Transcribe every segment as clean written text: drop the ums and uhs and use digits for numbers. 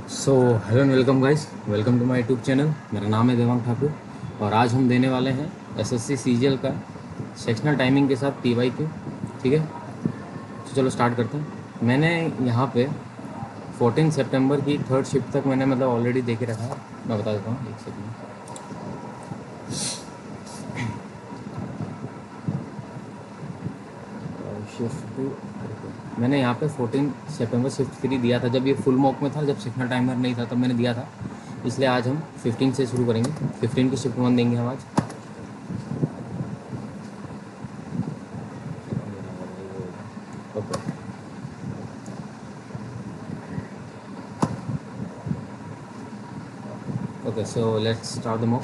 So hello and welcome guys, welcome to my YouTube channel. मेरा नाम है देवांग ठाकुर और आज हम देने वाले हैं एसएससी सीजीएल का सेक्शनल टाइमिंग के साथ पीवाईक्यू। ठीक है, तो चलो स्टार्ट करते हैं। मैंने यहाँ पे 14 सितंबर की थर्ड शिफ्ट तक मैंने ऑलरेडी दे के रखा है। मैं बता देता हूँ, एक सेकंड। शिफ्ट टू मैंने यहाँ पे 14 सितंबर शिफ्ट 3 दिया था, जब ये फुल मॉक में था, जब सेक्शनल टाइमर नहीं था तब मैंने दिया था। इसलिए आज हम 15 से शुरू करेंगे। 15 की शिफ्ट 1 देंगे हम आज। Okay okay, so let's start the mock.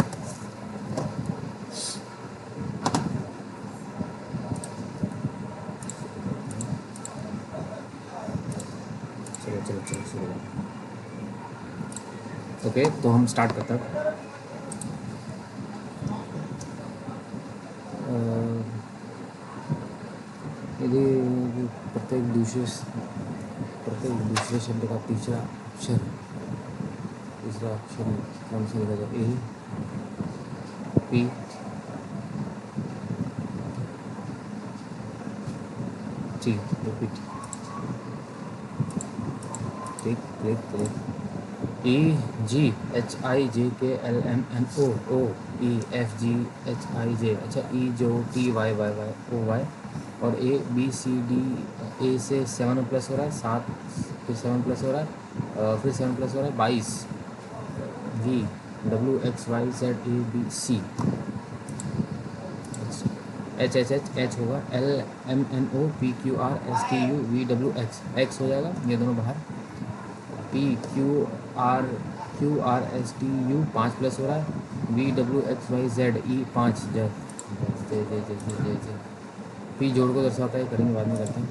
चलो चलो चलो शुरू करें। ओके, तो हम स्टार्ट करते हैं। यदि प्रत्येक दूसरे शब्द का तीसरा अक्षर कौन सा लिखा जाए? A, P, T. Repeat. Click click click. E, G, H I J K L M N O, O, E F G H I J. अच्छा, ई जो T Y Y Y O Y, और A B C D. ए से 7 plus हो रहा है 7, फिर 7 plus हो रहा है, फिर 7 प्लस हो रहा है 22। V, W X Y Z A B C. H H H H होगा, L M N O P Q R S T U V W X. X हो जाएगा, ये दोनों बाहर। P Q R S T U 5 plus हो रहा है। V W X Y Z E 5। जय जय जय जय जय जय जय। पी जोड़ को दर्शाता है, करेंगे बाद में करते हैं।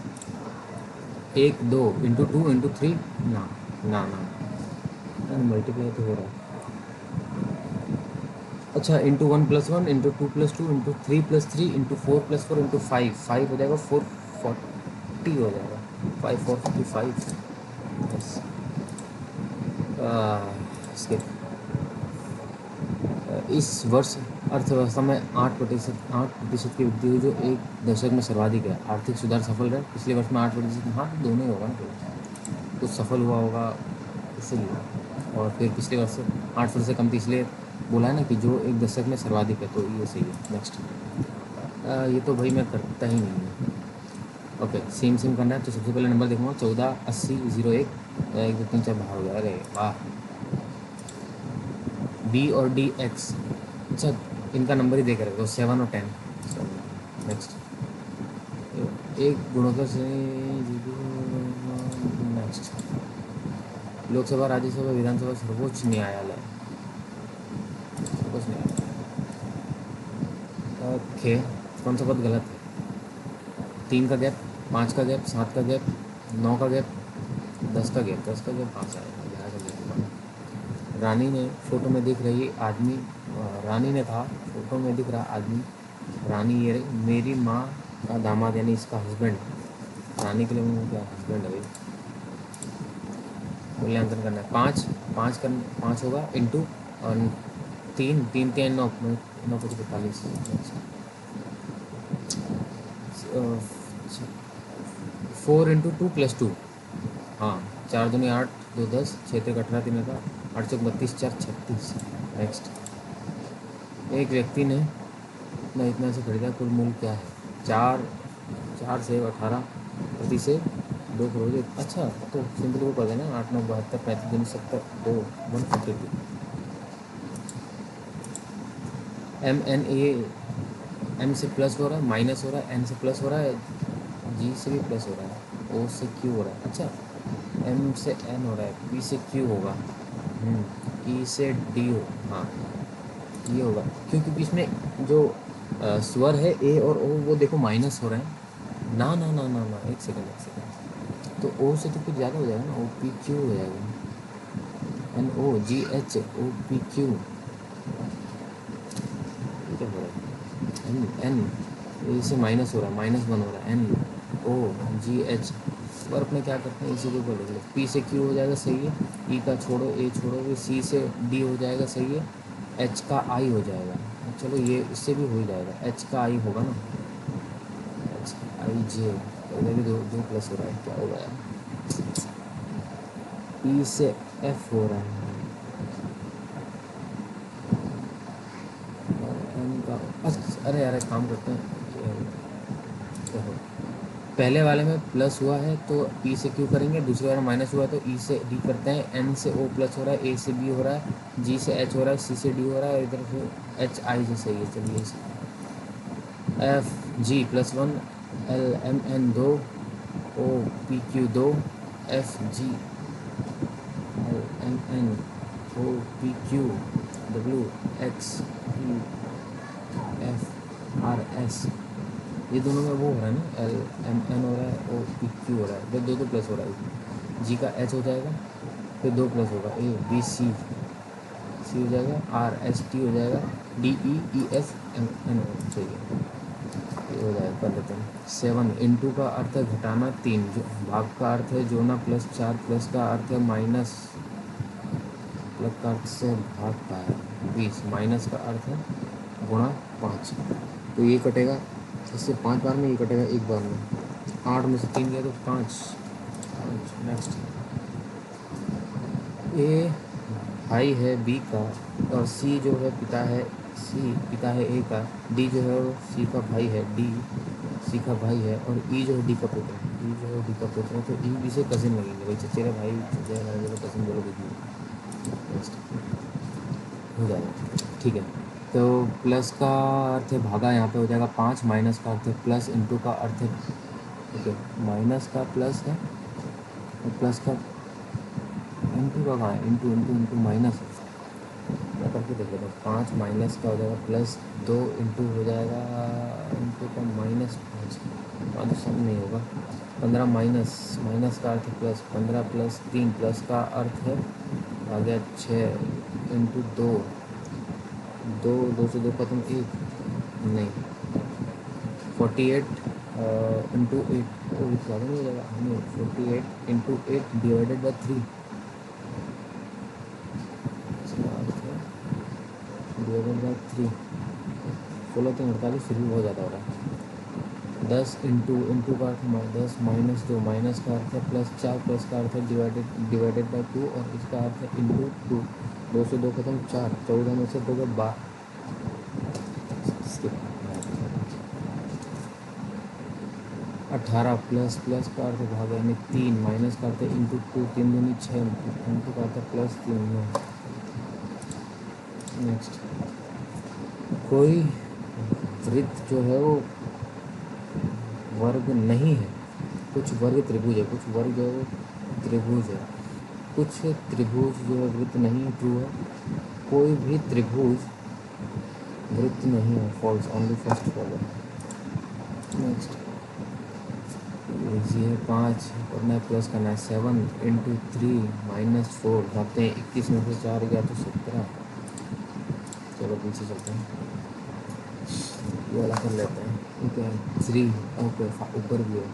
1 2 इंटू 2 इंटू 3। ना ना ना, मल्टीप्लाई तो हो रहा है। अच्छा, into 1 plus 1 into 2 plus 2 into 3 plus 3 into 4 plus 4 into 5। 5 हो जाएगा 440 हो जाएगा। 5 4 5। बस इसके इस वर्ष अर्थव्यवस्था में 8% की वृद्धि हुई, जो एक दशक में सर्वाधिक है। आर्थिक सुधार सफल रहे पिछले वर्ष में 8%। हाँ, दोनों ही होगा ना, कुछ सफल हुआ होगा इसीलिए, और फिर पिछले वर्ष से 8% से कम थी, इसलिए बोला है ना कि जो एक दशक में सर्वाधिक है, तो ये सही है। नेक्स्ट, ये तो भाई मैं करता ही नहीं हूँ। ओके, सेम करना है, तो सबसे पहले नंबर देखूँगा 14 80 01। 1 2 3 4 बाहर हो गया। अरे वाह। बी और डी एक्स। अच्छा, इनका नंबर ही देकर रखो 7 और 10। नेक्स्ट, एक गुणोत्तर से। नेक्स्ट, लोकसभा, राज्यसभा, विधानसभा, सर्वोच्च न्यायालय। सर्वोच्च न्यायालय। ओके, कौन सा पद गलत है? 3 का गैप, 5 का गैप, 7 का गैप, 9 का गैप, 10 का गैप। 10 का गैप 5 आएगा, 11 का गैप। रानी ने फोटो में दिख रही आदमी। रानी ने कहा, फोटो में दिख रहा आदमी। रानी ये रही, मेरी माँ का दामाद, यानी इसका हस्बैंड। रानी के लिए मुझे क्या हस्बैंड है भाई। मूल्यांकन करना है। 5 5 कर 5 होगा इंटू, और 3 3 3 9 9 5 45। 4 इंटू 2 प्लस 2। हाँ, 4 दूनी 8, 2 10, 6 3 18, 3 का 8 चौक 32, 4 36। नेक्स्ट, एक व्यक्ति ने इतना से खरीदा, कुल मूल्य क्या है? 4 4 से 18 प्रति से 2 करोड़। अच्छा, तो सिंपल को कर देना, 8 9 72 35 दूनी 70 2 152। एम एन ए, एम से प्लस हो रहा है, माइनस हो रहा है, एन से प्लस हो रहा है, जी से भी प्लस हो रहा है, ओ से क्यू हो रहा है। अच्छा, एम से एन हो रहा है, पी से क्यू होगा, ई से डी हो। हाँ, ये होगा, क्योंकि इसमें जो स्वर है ए और ओ, वो देखो माइनस हो रहे हैं। ना ना ना ना ना, एक सेकंड। तो ओ से तो कुछ ज़्यादा हो जाएगा ना, ओ पी क्यू हो जाएगा। N O G H O P Q. क्या हो रहा है? एन एन, ए से माइनस हो रहा है, -1 हो रहा है। एन ओ जी एच बार अपने क्या करते हैं, इसी के ऊपर लिख लो। पी से क्यू हो जाएगा, सही है। ई का छोड़ो, ए छोड़ोगे, सी से डी हो जाएगा, सही है। एच का आई हो जाएगा, चलो ये इससे भी हो ही जाएगा, एच का आई होगा ना, एच आई जे। इधर भी दो दो प्लस हो रहा है, क्या होगा यार। ई से एफ हो रहा है, और एन का, अरे यार एक काम करते हैं, देखो पहले वाले में प्लस हुआ है तो ई से क्यू करेंगे, दूसरे वाले में माइनस हुआ है तो ई से डी करते हैं, एन से ओ प्लस हो रहा है, ए से बी हो रहा है, जी से एच हो रहा है, सी से डी हो रहा है, और इधर से एच आई से, सही है। चलिए F G plus one, L M N दो, ओ पी क्यू दो, F G L M N O P Q W X E F R S, ये दोनों में वो हो रहा है ना, एल एम एन हो रहा है, ओ पी क्यू हो रहा है, फिर दो दो प्लस हो रहा है। जी का एच हो जाएगा, फिर दो प्लस होगा, ए बी सी सी हो जाएगा, आर एस टी हो जाएगा, D E E F M N O, चाहिए ये हो जाएगा। कर लेते हैं। 7 इंटू का अर्थ है घटाना, 3 जो भाग का अर्थ है जोड़ना, प्लस 4 प्लस का अर्थ है माइनस, प्लस का अर्थ से भाग का है 20, माइनस का अर्थ है गुणा 5, तो ये कटेगा इससे 5 बार में, ये कटेगा एक बार में। 8 में से 3 गया तो 5। नेक्स्ट, ए भाई है बी का, और सी जो है पिता है, सी पिता है ए का, डी जो है वो सी का भाई है, डी सी का भाई है, और ई जो है डी का पुत्र है, ई जो है डी का पुत्र है, तो ई बी से कजिन लगेंगे भाई, चचेरा भाई चचेरा भाई बोलो, कजिन बोलो, कुछ भी हो जाएगा। ठीक है, तो प्लस का अर्थ है भागा, यहाँ पे हो जाएगा 5, माइनस का अर्थ है प्लस, इंटू का अर्थ है, ठीक है, माइनस का प्लस है, और प्लस का इंटू का कहाँ है, इंटू इंटू इंटू माइनस, मैं करके देख लेता हूँ। 5 माइनस का हो जाएगा प्लस 2, इंटू हो जाएगा इंटू का माइनस 5, 5 सब नहीं होगा, 15 माइनस, माइनस का अर्थ है प्लस, 15 प्लस 3, प्लस का अर्थ है आ गया 6, इंटू 2, दो दो से दो खत्म, एक नहीं, 48 इंटू 8, वो ज़्यादा नहीं हो जाएगा हमें, 48 इंटू 8 डिवाइडेड बाई 3, इसका अर्थ है डिवाइडेड बाई 3, 16 3 48, फिर भी बहुत ज़्यादा हो रहा है। 10 इंटू का अर्थ है 10 माइनस 2, माइनस का अर्थ है प्लस 4, प्लस का अर्थ है डिवाइडेड बाई 2, और इसका अर्थ है इंटू 2, 2 से 2 खत्म 4, 14 में से 2 का 12, 18 प्लस, प्लस का अर्थ भाग यानी 3, माइनस का अर्थ इंटू 2, 3 दूनी 6, इंटू का अर्थ प्लस 3, 9। नेक्स्ट, कोई वृत्त जो है वो वर्ग नहीं है, कुछ वर्ग त्रिभुज है, कुछ वर्ग जो है वो त्रिभुज है, कुछ त्रिभुज जो है वृत्त नहीं है, ट्रू है। कोई भी त्रिभुज वृत्त नहीं है, false, only first follow. Next, ये 5 और मैं प्लस करना है, 7 इंटू 3 माइनस 4, भागते हैं 21 में से 4 गया तो 17, चलो पीछे चलते हैं, ये वाला कर लेते हैं, ठीक है। 3 ओके, ऊपर भी है,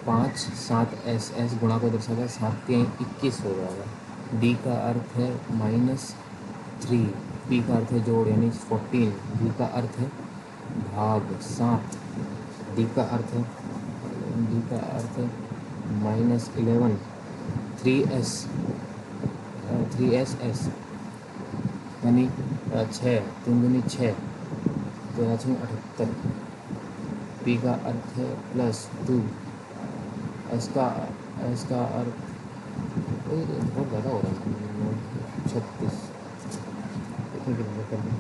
5 7 एस, एस गुणा को दर्शाता है, 7 के 21 हो जाएगा। डी का अर्थ है -3, पी का अर्थ है जोड़ यानी 14, बी का अर्थ है भाग 7, डी का अर्थ है -11, 3s, 3s एस यानी 6, 3 दूनी 6, 13 6 78, पी का अर्थ है +2, एस का अर्थ बहुत ज़्यादा हो रहा है, 36, कितने कितने कर दें,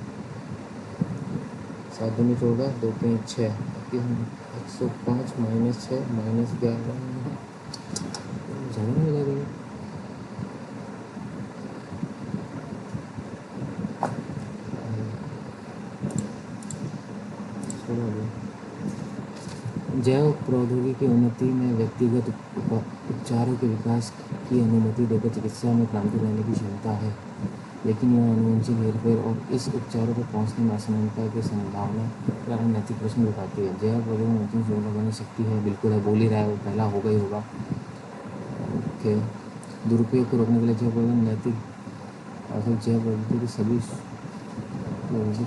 7 दूनी 14, 2 3 6, 105 माइनस 6 माइनस 11, ज़्यादा नहीं हो जाएगा, जैव प्रौद्योगिकी की उन्नति में व्यक्तिगत उपचारों के विकास की अनुमति देकर चिकित्सा में क्रांति लाने की क्षमता है, लेकिन यह आनुवंशिक हेरफेर और इस उपचारों पर पहुंचने में असमानता की संभावना कारण नैतिक प्रश्न उठाती है। जैव प्रौद्योगिकी में अंतिम सुविधा बनी सकती है, बिल्कुल है, बोल ही रहा है वो, पहला होगा ही होगा। के दुरुपयोग को रोकने के लिए जैव प्रौद्योगिकी नैतिक आर्थिक जैव प्रौद्योगिकी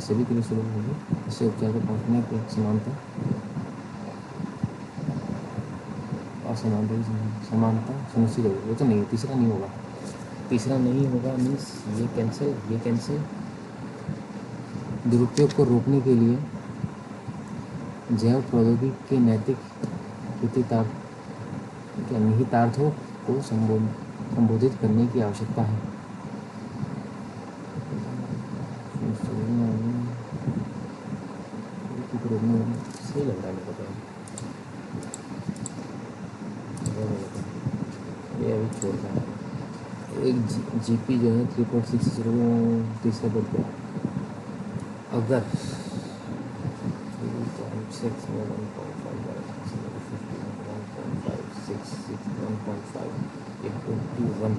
सभी के लिए सुलभ होगी। इससे उपचार को पहुँचने की समानता सुनिश्चित होगी। वो तो नहीं, तीसरा नहीं होगा, मीन्स ये कैंसिल। दुरुपयोग को रोकने के लिए जैव प्रौद्योगिकी के नैतिक निहितार्थों को संबोधित करने की आवश्यकता है। सही लग रहा है मेरे को, ये अभी छोड़ रहा है। एक जीपी जो है 3.60 तीसरे पद पे, अगर 3.6 में 1.5 into 1,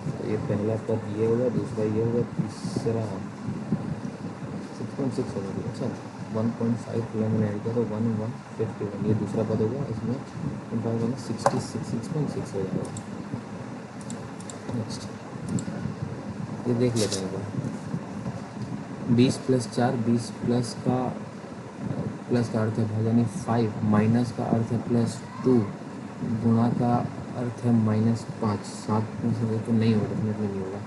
तो ये पहला पद ये होगा, दूसरा ये होगा, तीसरा 6.6 होगा। अच्छा, 1.5 में ऐड किया तो 151, ये दूसरा पद होगा, इसमें 6.6 हो जाएगा। नेक्स्ट ये देख लेते हैं। 20 + 4, 20 प्लस का अर्थ है भाग, यानी 5, माइनस का अर्थ है +2, गुणा का अर्थ है -5। 7 में से तो नहीं होगा, डेफिनेटली नहीं होगा।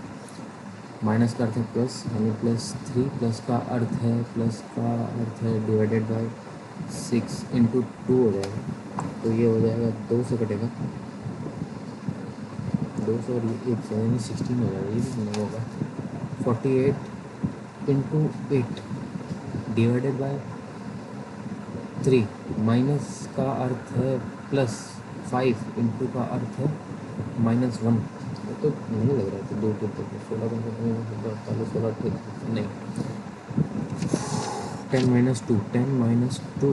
माइनस का अर्थ है प्लस, यानी +3, प्लस का अर्थ है डिवाइडेड बाय 6 × 2 हो जाएगा। तो ये हो जाएगा 2 से कटेगा 2 से, और ये 1 से, यानी 16 हो जाएगा। ये भी नहीं होगा। 48 × 8 डिवाइडेड बाय 3, माइनस का अर्थ है +5, इंटू का अर्थ है -1। तो नहीं लग रहा है, तो 2 16 नहीं। 10 - 2, 10 - 2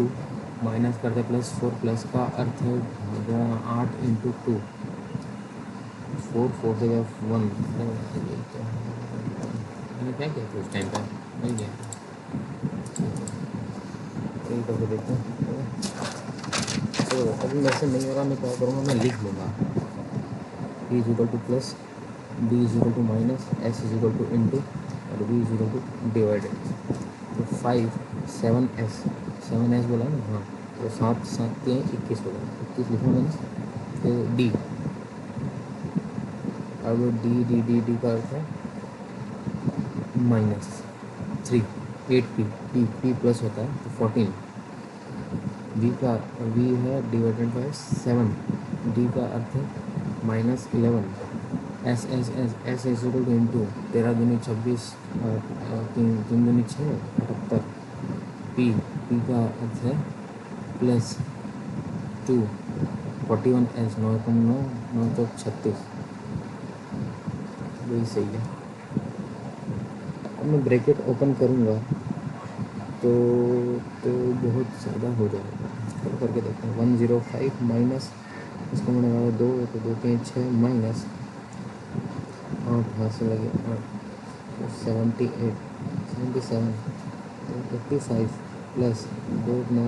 माइनस का अर्थ है +4, प्लस का अर्थ है 8 × 2, 4 से 1। मैंने क्या किया था उस टाइम पर, नहीं किया, यही करके देखते हैं। तो अभी वैसे नहीं हो रहा, मैं क्या करूँगा, मैं लिख लूँगा E = plus, B = minus, S = into, और B = डिवाइडेड। तो 5 7S बोला ना, हाँ, तो 7 7 3 21 होगा, 21 लिखा मैंने। फिर D, अब D का अर्थ है -3, 8P प्लस होता है तो 14। V है डिवाइडेड बाय 7, D का अर्थ है -11। S इंटू 13 दूनी 26, 3 दूनी 6, 78। P का अर्थ है +2, 41S, 9 × 9 9 × 36, वही सही है। अब मैं ब्रैकेट ओपन करूँगा तो बहुत ज़्यादा हो जाएगा। चलो करके देखते हैं। 105 माइनस, इसको मैंने लगाया 2, तो 2 3 6, माइनस 8 हाथ से लगे 8, 78 77, 85 प्लस 2 9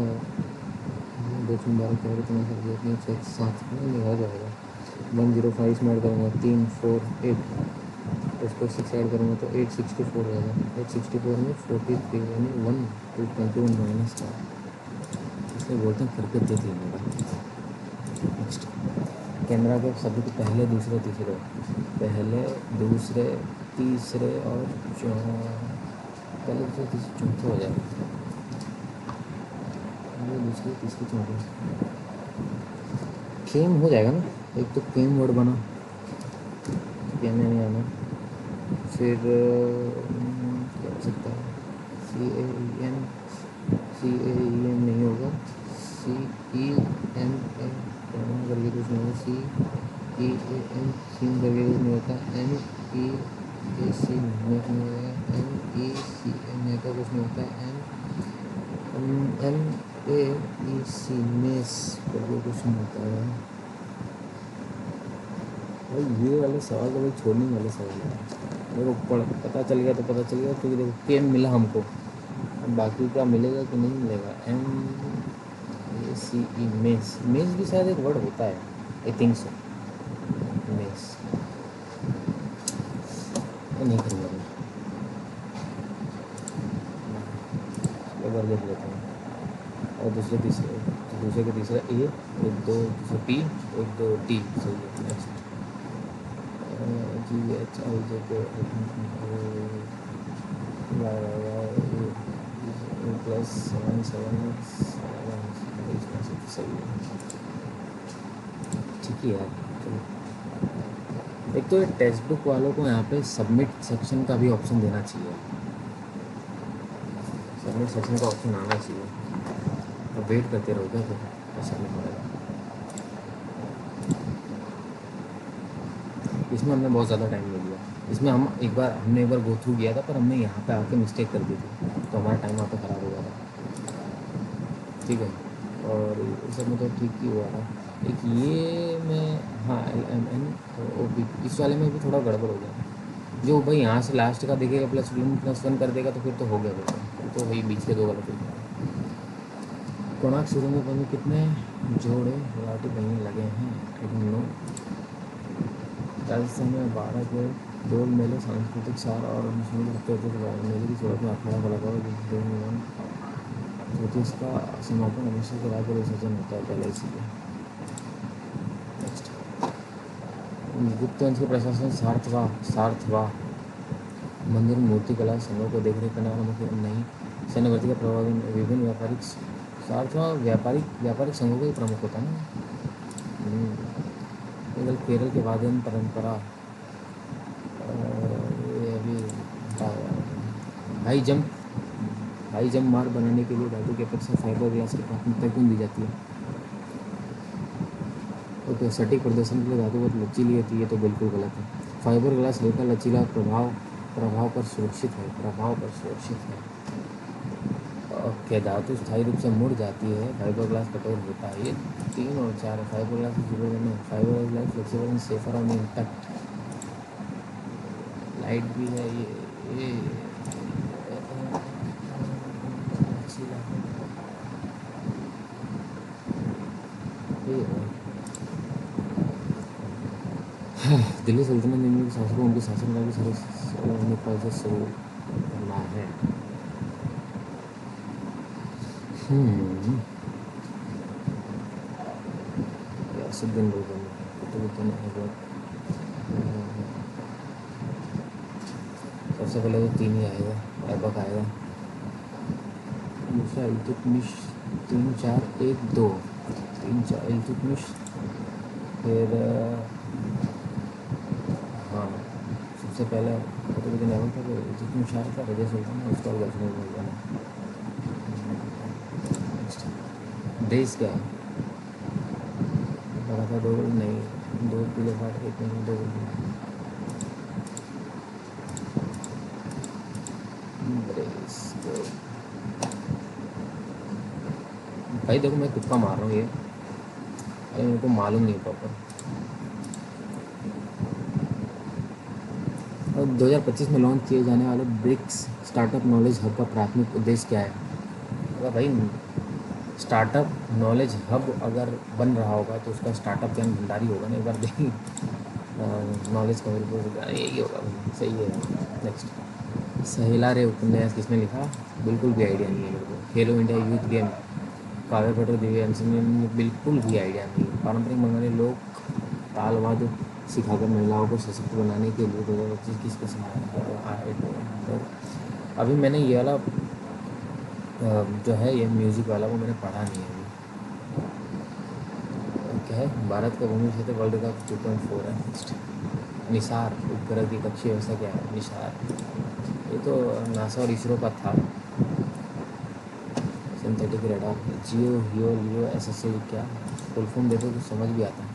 2 12 14 7 नहीं हो जाएगा। 105 में ऐड करूँगा 3 4 8, उसको 6 ऐड करूँगा तो 864 हो जाएगा। 864 में 43, यानी 1 2 21 माइनस 4, इसलिए बोलते हैं करके देख लेने का। नेक्स्ट, कैमरा के शब्द को पहले दूसरे तीसरे और पहले दूसरे तीसरे चौथे हो जाएगा। पहले दूसरे तीसरे चौथे केम हो जाएगा ना। एक तो केम वर्ड बना, क्या में नहीं आना। फिर क्या हो सकता है, CAEM नहीं होगा, CEMA करके कुछ नहीं होगा, CEAM सीम करके कुछ नहीं होता, MEAC में नहीं होगा, MECMA का कुछ नहीं होता, MAEC मेस करके कुछ नहीं होता है। भाई ये वाले सवाल तो भाई छोड़ने वाले सवाल है। मेरे को पता चल गया तो पता चल गया, क्योंकि देखो केम मिला हमको, अब बाकी का मिलेगा कि नहीं मिलेगा। MEACE मेस भी शायद एक वर्ड होता है, आई थिंक सो। नहीं करूँगा मैं, एक बार देख लेता हूँ। और दूसरे के तीसरा ए, एक दो दूसरा पी, एक दो टी, सही है। Next ji H I J के प्लस 7 सही है, ठीक ही है। चलो, एक तो टेक्स्ट बुक वालों को यहाँ पे सबमिट सेक्शन का भी ऑप्शन देना चाहिए, सबमिट सेक्शन का ऑप्शन आना चाहिए। तो वेट करते रहो क्या, फिर ऐसा नहीं हो रहा। इसमें हमने बहुत ज़्यादा टाइम ले लिया। इसमें हमने एक बार गो थ्रू किया था, पर हमने यहाँ पे आके मिस्टेक कर दी थी, तो हमारा टाइम वहाँ पे ख़राब हो गया था, ठीक है। और इस सब में तो ठीक ही हुआ था। एक ये मैं, हाँ LMN ओ बी, इस वाले में भी थोड़ा गड़बड़ हो गया। जो भाई यहाँ से लास्ट का देखेगा +1 कर देगा, तो फिर तो हो गया, फिर तो वही बीच के दो गलत हो गया। कोणार्क सूर्य में कितने जोड़े गुलाटी पहिए लगे हैं, आई डोंट नो। राजस्थान में 12 के डोल मेले, सांस्कृतिक सार और मेले की सूरत में अखाड़ा लगा हुआ, ज्योतिष का समापन हमेशा के रात विसर्जन होता है पहले, इसीलिए। नेक्स्ट, गुप्त वंश के प्रशासन सार्थवा मंदिर मूर्तिकला संघों को देखरेख करने वाला मुख्य नहीं, सैन्य भर्ती का प्रभाव विभिन्न व्यापारिक सार्थवा व्यापारिक संघों का ही प्रमुख होता है ना। केवल केरल के वाद्यन परंपरा, ये अभी हाई जंप मार्ग बनाने के लिए धातु की अपेक्षा फाइबर ग्लास की प्राथमिकता क्यों दी जाती है। ओके, सटीक प्रदर्शन के लिए धातु बहुत लचीली होती है, तो बिल्कुल गलत है। फाइबर ग्लास हल्का लचीला प्रभाव पर सुरक्षित है। ओके, धातु स्थायी रूप से मुड़ जाती है, फाइबर ग्लास कठोर होता है। ये 3 और 4 है। Fibre glass fibre glass flexible and safer और इंटैक्ट, लाइट भी है ये दिल्ली सल्तनत ने के शासकों उनके शासनकाल की सारे से शुरू करना है। सिद्धिन सबसे पहले तो 3 ही आएगा, ऐबक आएगा, दूसरा इल्तुतमिश 3 4 1 2 3 4 इल्तुतमिश, फिर हाँ सबसे पहला कुतुबुद्दीन ऐबक था, फिर इल्तुतमिश शाह था, रज़िया सुल्तान, उसका गजनी बोल जाना। देश क्या है, बड़ा था 2 नहीं, 2 पीले फाट 1 नहीं, 2 भाई देखो, मैं तुक्का मार रहा हूँ, ये अरे मेरे को मालूम नहीं प्रॉपर। और 2025 में लॉन्च किए जाने वाले ब्रिक्स स्टार्टअप नॉलेज हब का प्राथमिक उद्देश्य क्या है। अगर भाई स्टार्टअप नॉलेज हब अगर बन रहा होगा, तो उसका स्टार्टअप ज्ञान भंडारी होगा ना। एक बार देखिए, नॉलेज का यही होगा, सही है। नेक्स्ट, सहेला रे उपन्यास किसने लिखा, बिल्कुल भी आइडिया नहीं है मेरे को। खेलो इंडिया यूथ गेम, काव्य पटो दिव्य में बिल्कुल भी आइडिया नहीं है। पारंपरिक बंगाली लोग तालवाद सिखाकर महिलाओं को सशक्त बनाने के लिए 2025 किसको सिखाया। अभी मैंने ये वाला जो है, ये म्यूज़िक वाला, वो मैंने पढ़ा नहीं है अभी। क्या है, भारत का भूमि क्षेत्र वर्ल्ड का 2.4 है। नेक्स्ट, निसार उपग्रह की कक्षीय व्यवस्था क्या है। निसार ये तो नासा और इसरो का था। सिंथेटिक रेडार, जियो हियो लियो SSL क्या फुल फॉर्म देखो तो समझ भी आता है।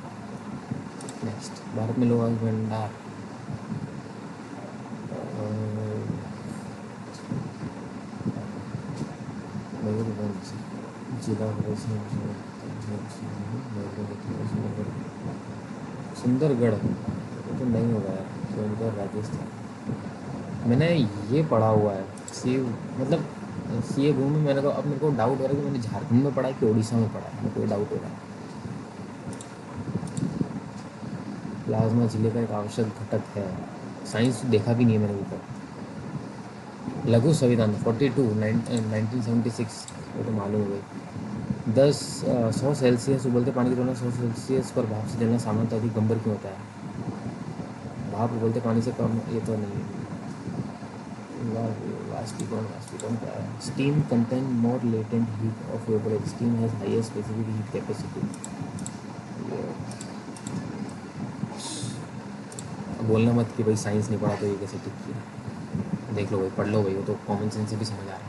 नेक्स्ट, भारत में लोहा भंडार, जिला सुंदरगढ़, तो नहीं होगा यार, सुंदर राजस्थान। मैंने ये पढ़ा हुआ है, सी मतलब सी ए भूमि, मैंने तो अब मेरे को डाउट हो रहा है कि मैंने झारखंड में पढ़ा है कि उड़ीसा में पढ़ा है, मेरे को ये डाउट हो रहा है। प्लाज्मा झिल्ली का एक आवश्यक घटक है, साइंस देखा भी नहीं है मैंने अभी तक। लघु संविधान 42 1976, वो तो मालूम है भाई। 100 सेल्सियस उबलते पानी की तुलना 100 सेल्सियस पर भाप से जलना सामान्यतः अधिक गंभीर क्यों होता है? भाप उबलते पानी से कम, ये तो नहीं है। वाष्पीकरण क्या है? Steam contain more latent heat of vapour, steam has higher specific heat capacity. बोलना मत कि भाई साइंस नहीं पढ़ा तो ये कैसे टिक किया। देख लो भाई, पढ़ लो भाई, वो तो कॉमन सेंस से भी समझ आ रहा है।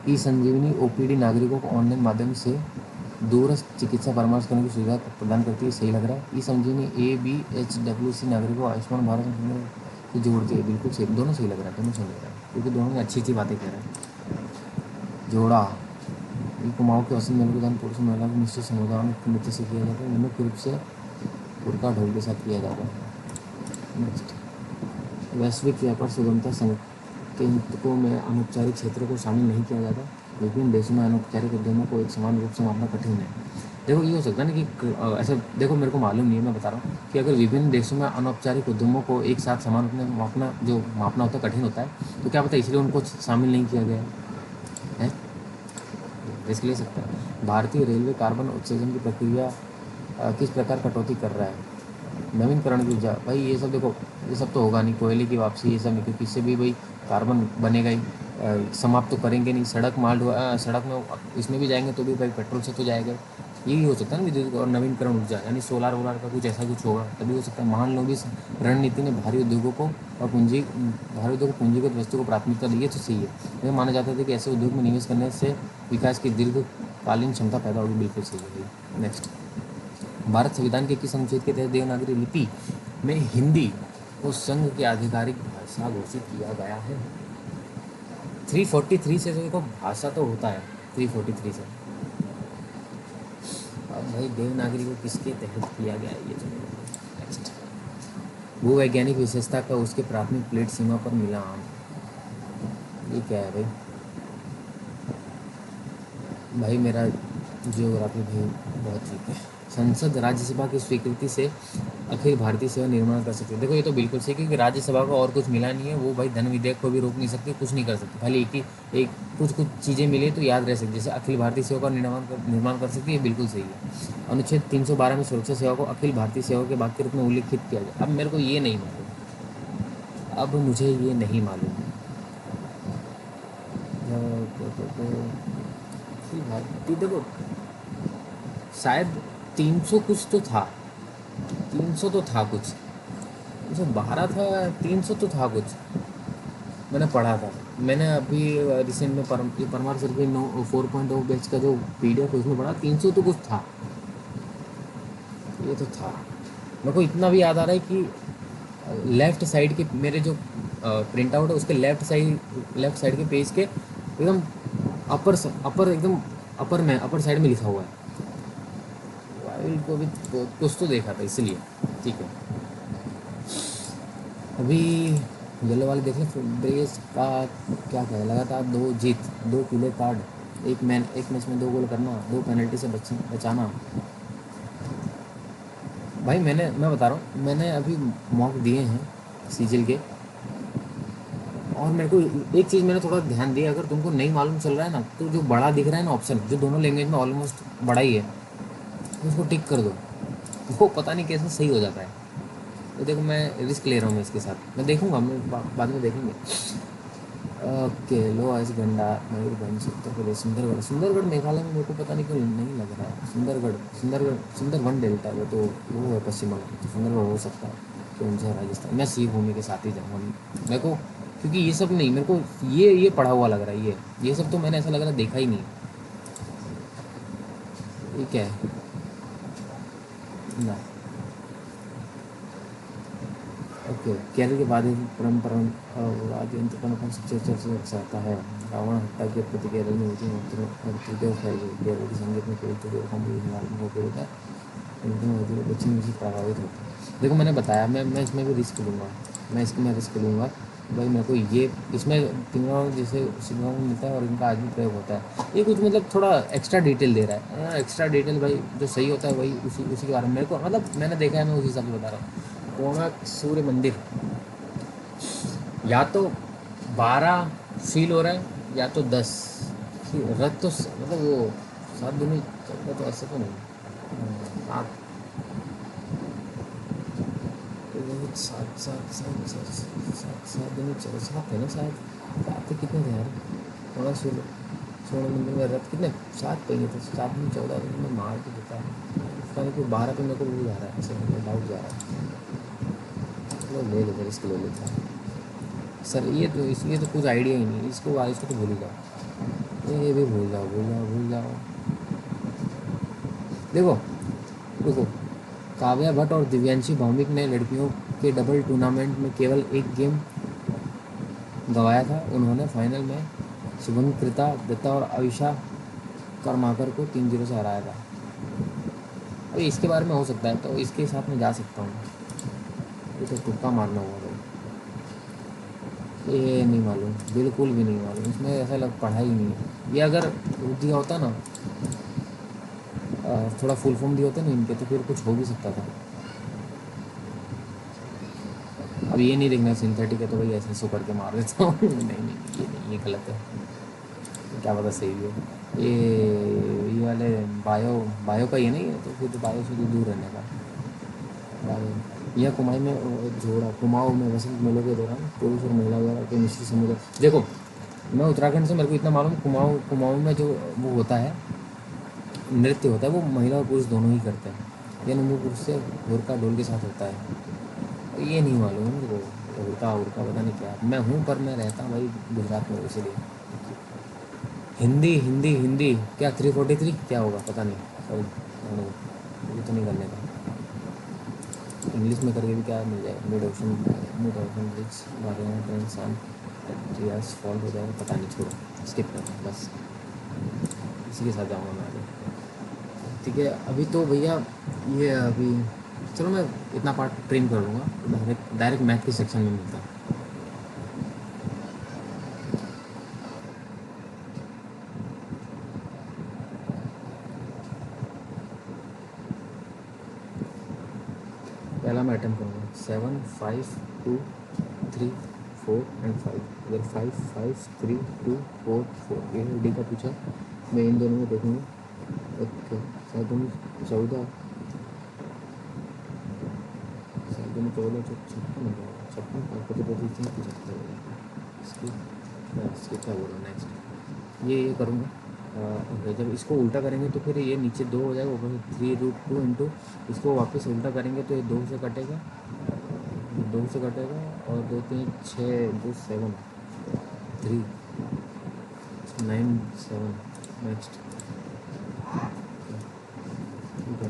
ई संजीवनी ओपीडी नागरिकों को ऑनलाइन माध्यम से दूरस्थ चिकित्सा परामर्श करने की सुविधा प्रदान करती है। सही लग रहा है। ई संजीवनी ABHWC नागरिकों को आयुष्मान भारत मिशन से जोड़ती है। बिल्कुल सही, दोनों सही लग रहा है, दोनों सही लग रहा है, क्योंकि दोनों में अच्छी अच्छी बातें कह रहे हैं। जोड़ा ई कुमाऊँ के असल मेल को दान पुरुष महिला को निश्चित समुदायों में नृत्य से किया जाता है। मुख्य रूप से पुरका ढोल के साथ किया जाता है। नेक्स्ट, वैश्विक व्यापार सुगमता संकेतकों में अनौपचारिक क्षेत्रों को शामिल नहीं किया जाता। विभिन्न देशों में अनौपचारिक उद्यमों को एक समान रूप से मापना कठिन है। देखो ये हो सकता है ना कि ऐसा, देखो मेरे को मालूम नहीं है, मैं बता रहा हूँ कि अगर विभिन्न देशों में अनौपचारिक उद्यमों को एक साथ समान रूप में मापना होता है, कठिन होता है, तो क्या पता इसलिए उनको शामिल नहीं किया गया है। रिस्क ले सकता है। भारतीय रेलवे कार्बन उत्सर्जन की प्रक्रिया किस प्रकार कटौती कर रहा है? नवीनकरण की ऊर्जा, भाई ये सब देखो, ये सब तो होगा नहीं, कोयले की वापसी ये सब नहीं, क्योंकि इससे भी भाई कार्बन बनेगा ही। समाप्त तो करेंगे नहीं। सड़क में इसमें भी जाएंगे तो भी भाई पेट्रोल से तो जाएगा। यही हो सकता है ना विद्युत और नवीनकरण ऊर्जा, यानी सोलार वोलार का कुछ ऐसा कुछ होगा तभी हो सकता है। महान लोग इस रणनीति ने भारी उद्योगों को पूंजीगत वस्तु को प्राथमिकता दी है, तो सही है। यह माना जाता था कि ऐसे उद्योग में निवेश करने से विकास की दीर्घकालीन क्षमता पैदा होगी। बिल्कुल सही है भाई। नेक्स्ट, भारत संविधान के किस अनुच्छेद के तहत देवनागरी लिपि में हिंदी को संघ की आधिकारिक भाषा घोषित किया गया है? 343 से, तो देखो भाषा तो होता है 343 से। अब भाई देवनागरी को किसके तहत किया गया है ये तो। नेक्स्ट, भूवैज्ञानिक विशेषता का उसके प्राथमिक प्लेट सीमा पर मिलान, ये क्या है भाई? भाई मेरा जियोग्राफी भाई बहुत ठीक है। संसद राज्यसभा की स्वीकृति से अखिल भारतीय सेवा निर्माण कर सकती है। देखो ये तो बिल्कुल सही, क्योंकि राज्यसभा को और कुछ मिला नहीं है, वो भाई धन विधेयक को भी रोक नहीं सकती, कुछ नहीं कर सकती। खाली एक कुछ चीज़ें मिली तो याद रह सकती, जैसे अखिल भारतीय सेवा का निर्माण कर सकती है। बिल्कुल सही है। अनुच्छेद 312 में सुरक्षा सेवा को अखिल भारतीय सेवा के भाग के रूप में उल्लिखित किया जाए। अब मेरे को ये नहीं मालूम, अब मुझे ये नहीं मालूम। भारतीय, देखो शायद 300 कुछ तो था, 300 तो था कुछ, 312 था, 300 तो था कुछ, मैंने पढ़ा था। मैंने अभी रिसेंट में परमार सर के 4.0 बैच का जो PDF है उसमें पढ़ा, 300 तो कुछ था, ये तो था। मेरे को इतना भी याद आ रहा है कि लेफ़्ट साइड के मेरे जो प्रिंट आउट है उसके लेफ़्ट साइड के पेज के एकदम अपर एकदम अपर साइड में लिखा हुआ है। वाइल्ड को भी कुछ तो देखा था इसलिए, ठीक है। अभी येलो वाले देख लें। ब्रेस का क्या है? लगातार 2 जीत, 2 पीले कार्ड, एक मैच में 2 गोल करना, 2 पेनल्टी से बचाना। भाई मैं बता रहा हूँ, मैंने अभी मॉक दिए हैं सीजल के, और मेरे को एक चीज़ मैंने थोड़ा ध्यान दिया, अगर तुमको नहीं मालूम चल रहा है ना, तो जो बड़ा दिख रहा है ना ऑप्शन, जो दोनों लैंग्वेज में ऑलमोस्ट बड़ा ही है, उसको टिक कर दो, वो पता नहीं कैसे सही हो जाता है। तो देखो मैं रिस्क ले रहा हूँ, मैं इसके साथ मैं देखूँगा, मैं बाद में देखेंगे। ओके, लो आइस गंडा मयूरभंज उत्तर प्रदेश। सुंदरगढ़ मेघालय में मेरे को पता नहीं क्यों नहीं लग रहा है। सुंदरवन डेल्टा, वो है पश्चिम बंगाल, तो सुंदरगढ़ हो सकता है। केवंझर राजस्थान। मैं सी भूमि के साथ ही जाऊँगा मेरे को, क्योंकि ये सब नहीं, मेरे को ये पढ़ा हुआ लग रहा है, ये सब तो मैंने ऐसा लग रहा है देखा ही नहीं। ये क्या है ना? ओके, केरल के बाद परंपरावादी अंतपन सबसे चर्चा आता है। रावण हत्या के प्रति केरल में होती है फैल गई। केरल के संगीत में केवल तो होता है, बच्चे मुझे प्रभावित होते हैं। देखो मैंने बताया, मैं इसमें भी रिस्क लूँगा, मैं रिस्क लूँगा भाई। मेरे को ये इसमें तीनों जैसे सिग्नल मिलता है और इनका आज भी प्रयोग होता है। ये कुछ मतलब थोड़ा एक्स्ट्रा डिटेल दे रहा है, एक्स्ट्रा डिटेल भाई, जो सही होता है वही उसी के बारे में मेरे को, मतलब मैंने देखा है, मैं उसी हिसाब से बता रहा हूँ। कोणार्क सूर्य मंदिर, या तो 12 फील हो रहा है या तो 10। रथ तो मतलब वो 7 दिन में चलता तो ऐसे तो नहीं। सात, सात सात सात सात सात सात दिन में चल, 7 है ना शायद। 7 के कितने थे यार, थोड़ा सोलह सोलह दिन में रथ कितने, 7 पहिए थे। 7 में 14 दिन में मार के देता है। उसका नहीं, कोई 12 पे मेरे को वो जा रहा है, ऐसे मेरे डाउट जा रहा है। चलो ले लेते, इसको ले लेते हैं सर। ये तो इसलिए तो कुछ आइडिया ही नहीं, इसको तो भूल ही जाओ, ये भी भूल जाओ, भूल जाओ, भूल जाओ। देखो, रुको। काव्या भट्ट और दिव्यांशी भौमिक ने लड़कियों के डबल टूर्नामेंट में केवल एक गेम गंवाया था। उन्होंने फाइनल में शुभंकृता दत्ता और आयुषा करमाकर को 3-0 से हराया था। अभी इसके बारे में हो सकता है तो इसके साथ में जा सकता हूँ। ये तो तुक्का मारना होगा भाई, ये नहीं मालूम, बिल्कुल भी नहीं मालूम। इसमें ऐसा लग पढ़ा ही नहीं है। ये अगर वो दिया होता ना, थोड़ा फुल फॉर्म दिया होता ना इनके, तो फिर कुछ हो भी सकता था। अब ये नहीं देखना सिंथेटिक है तो भाई ऐसे सो करके मार देता हूँ। नहीं नहीं, ये नहीं, ये गलत है। क्या पता सही भी हो। ये वाले बायो बायो का ये नहीं है, तो फिर तो बायो से तो दूर रहने का। बायो यह कुमाऊँ में जोड़ा, कुमाऊँ में वसंत मेले के दौरान पुरुष और महिला द्वारा केमिस्ट्री समुद्र। देखो, मैं उत्तराखंड से, मेरे को इतना मालूम, कुमाऊँ कुमाऊँ में जो वो होता है, नृत्य होता है, वो महिला और पुरुष दोनों ही करते हैं। ये नमूर पुरुष से हुरका ढोल के साथ होता है। तो ये नहीं मालूम है मेरे को, हुरका हुरका पता नहीं क्या। मैं हूँ पर मैं रहता हूँ भाई गुजरात में, इसीलिए। हिंदी हिंदी हिंदी क्या 343 क्या होगा पता नहीं, सॉरी। ये तो नहीं करने का। इंग्लिश में करके भी क्या मिल जाएगा, मिड ओशन ब्रिज वारियाना ट्रेन सान रियाज फॉल्ट हो जाएगा, पता नहीं, छोड़ो, स्किप करना बस। इसी के साथ जाऊँगा मैं आगे। ठीक है, अभी तो भैया ये अभी, चलो मैं इतना पार्ट ट्रेन कर लूँगा, डायरेक्ट डायरेक्ट मैथ के सेक्शन में मिलता है। पहला मैं अटेम्प्ट करूँगा 7 5 2 3 4 एंड 5। अगर 5 5 3 2 4 4 ए डी का पूछा, मैं इन दोनों में देखूँगा। ओके, 7 14 7 14 56 हो जाएगा, 56 5 25 75 हो जाएगा। इसकी क्या बोलो नेक्स्ट, ये करूँगा। ओके, जब इसको उल्टा करेंगे तो फिर ये नीचे 2 हो जाएगा, ऊपर 3√2 इंटू, इसको वापस उल्टा करेंगे तो ये 2 से कटेगा, 2 से कटेगा, और 2 3 6 2 7 3 9 7। नेक्स्ट, ठीक है।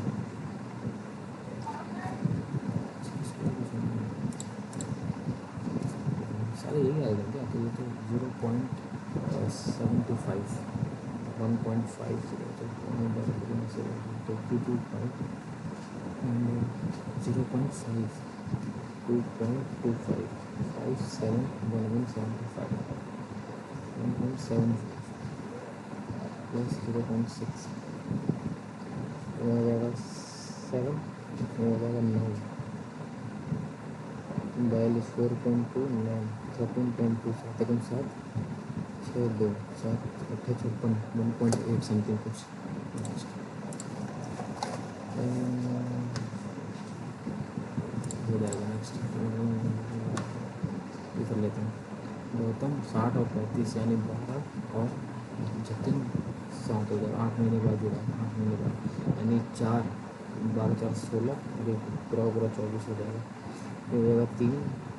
सारे यही आएगा क्या, तो ये तो 0.75 1.50 तो 225 and 0.5 2.25 57 1175 1.75 प्लस 0.6 हो जाएगा 7, हो जाएगा 9, 4.2 9 13.2 7 6 2 7 8 56 1.8 समथिंग कुछ। हो जाएगा नेक्स्ट, ये कर लेते हैं। गौतम 60 और 35 यानी 12 और जतिन 7 हो जाएगा, 8 महीने बाद जुड़ा, 8 महीने बाद, यानी 4 12 4 16, ये पूरा पूरा 24 हो जाएगा। ये हो जाएगा 3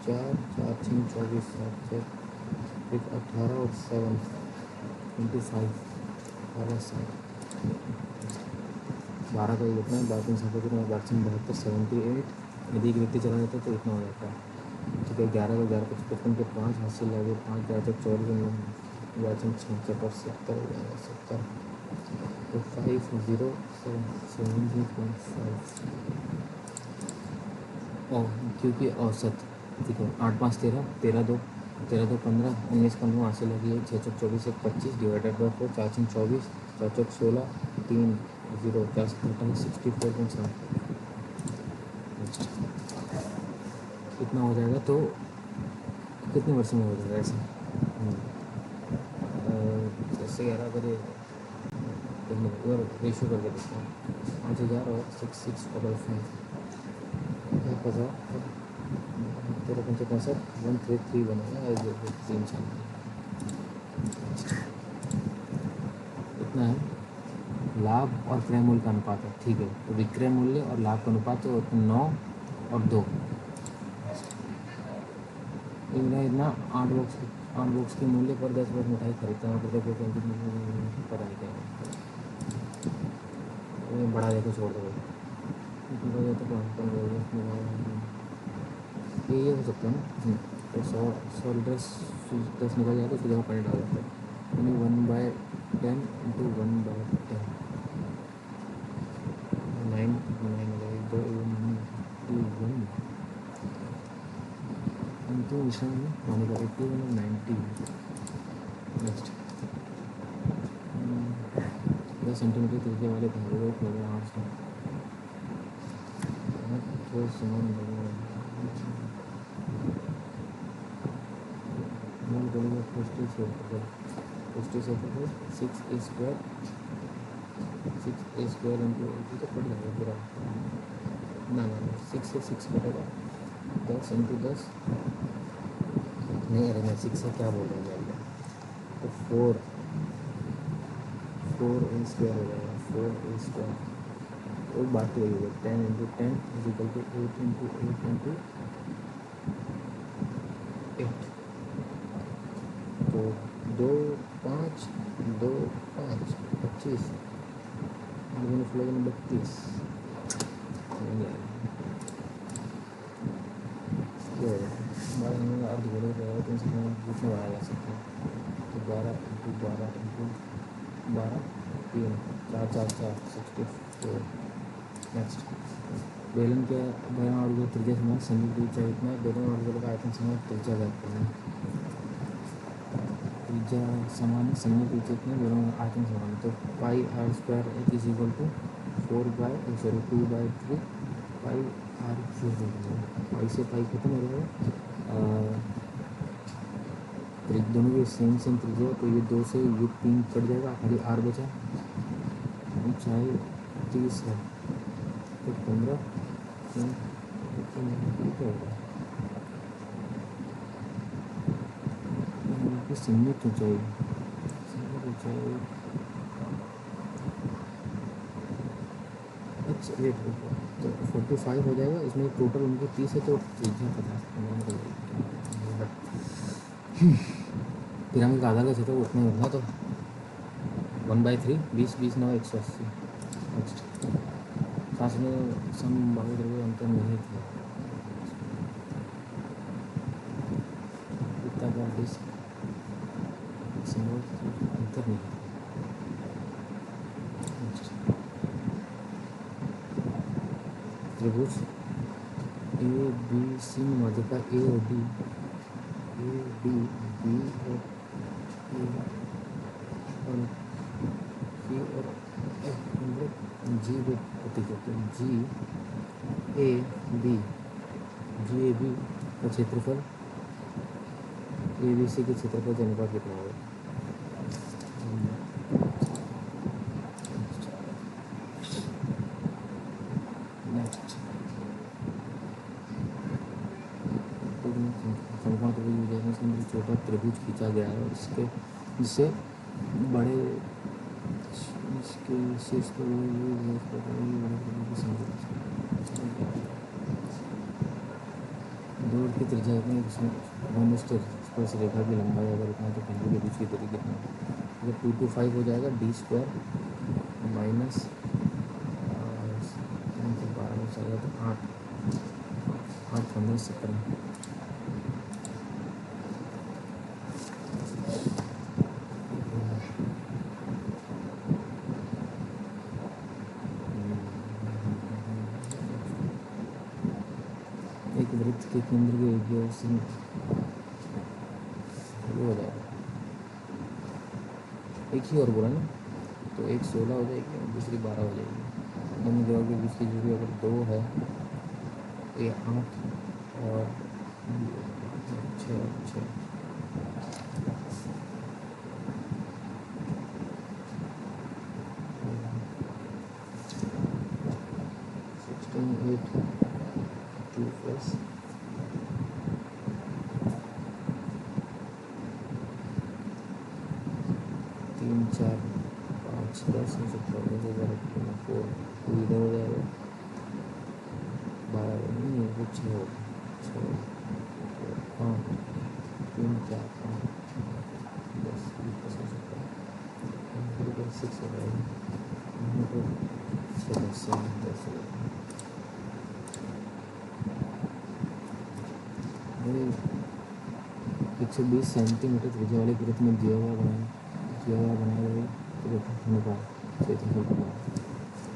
4 4 6 24 7 6 फिर 18 और 7 25 12 7 12 का ही लिखना है, 12 3 7 12 72 यदि एक व्यक्ति चला जाता है तो इतना हो जाता है। ठीक है, 11 को 11 55 के 5 हासिल लगे, 5 11 तक 24 66 और 70 हो जाएगा, 70 तो 5 0 7 17.5 और क्योंकि औसत, ठीक है। 8 5 13 13 2 15 19 का 9 हासिल लगी है, 6 24 1 25 डिवाइडेड बाई 4 4 24 4 16 3 0 4 64.7 इतना हो जाएगा। तो कितने वर्षों में हो जाएगा ऐसे? 10 से 11 बजे और रेशियो करके देखते हैं। 5,000 और 6,655 1,000 13,65 133 बनेगा 3 साल इतना है। लाभ और क्रय मूल्य का अनुपात है, ठीक है। तो विक्रय मूल्य और लाभ का अनुपात तो 9 और 2 इतना 8 बॉक्स के मूल्य पर 10 बॉक्स मिठाई खरीदता हूँ। पता नहीं क्या बढ़ा देखो, छोड़ दो तो ये हो सकता है ना। तो 100 लीटर 10 निकल जाए तो उसकी जगह पानी डाल देते हैं। यानी 1/10 इंटू 1/10 9 9 हो जाएगा। 2 1 इंटू इसमें पानी का 90। नेक्स्ट 10 सेंटीमीटर त्रिज्या वाले धागे को 8 तो समान पृष्ठीय क्षेत्रफल 6a² इंटू तो पड़ जाएगा पूरा ना 6 से 6 कटेगा 10 इंटू 10 नहीं। अरे मैं 6 से क्या बोल रहा हूँ तो 4a² हो जाएगा 4a²। एक बात तो वही होगा 10 into 10 is equal to 8 into 8 into 8। तो 2 5 2 5 25 32 अर्ध घोड़े तो जितने बढ़ाया जा सकता है। तो 12 इंटू 12 इंटू 12 3 4 4 4 64। नेक्स्ट बेलन के बेलन और जो त्रिज्या समान संयुक्त त्रिज्या इतना है। बेलन और गोले का आयतन समान त्रिज्या ज्ञात करना। त्रिज्या समान संयुक्त त्रिज्या इतना बेलन का आयतन समान। तो πr² is equal to 2/3 πr³ पाई से पाई खत्म हो जाएगा। दोनों के सेम त्रिज्या तो ये 2 से ये 3 कट जाएगा, खाली r बचा। ऊंचाई 30 है तो 15 क्या होगा संयुक्त ऊंचाई अच्छा वेट तो 45 हो जाएगा। इसमें टोटल उनको 30 है तो त्रिज्या 50 पिरामिड का आधा का क्षेत्र उतने होगा तो 1/3 20 20 9 180। नेक्स्ट सांस में समबाहु द्रव्य अंतर नहीं थे। इतना का डिस्क अंतर नहीं था। त्रिभुज ए बी सी में माध्यिका ए और डी बी और ए और सी और एफ जी बी प्रतीक है। तो जी ए बी का क्षेत्रफल ए बी सी के क्षेत्रफल के अनुपात कितना होगा? नेक्स्ट समकोण त्रिभुज में छोटा त्रिभुज खींचा गया है और इसके जिससे बड़े इसके शीर्ष पर दूर की त्रिज्या इतनी स्पर्श रेखा की लंबाई अगर इतना तो केंद्र के बीच की दूरी कितना? अगर 2 to 5 हो जाएगा d² माइनस 12 चलेगा तो 8 15 17। एक वृत्त के केंद्र के एरिया से हो जाएगा। एक ही और बोला ना, तो एक 16 हो जाएगी और दूसरी 12 हो जाएगी। दोनों जगह के बीच की दूरी अगर 2 है, ये 8 और छः 16 8 2 प्लस 3 4 5 10 हो सकता है 4 इधर हो जाएगा 12 नहीं है वो 6 होगा 6 5 3 4 5 10 20 हो सकता है फिर 6 हो जाएगा यहाँ पर 6 10 हो जाएगा 120 सेंटीमीटर त्रिज्या वाले वृत्त में दिया हुआ बनाया गया अनुपात क्षेत्रफल का मान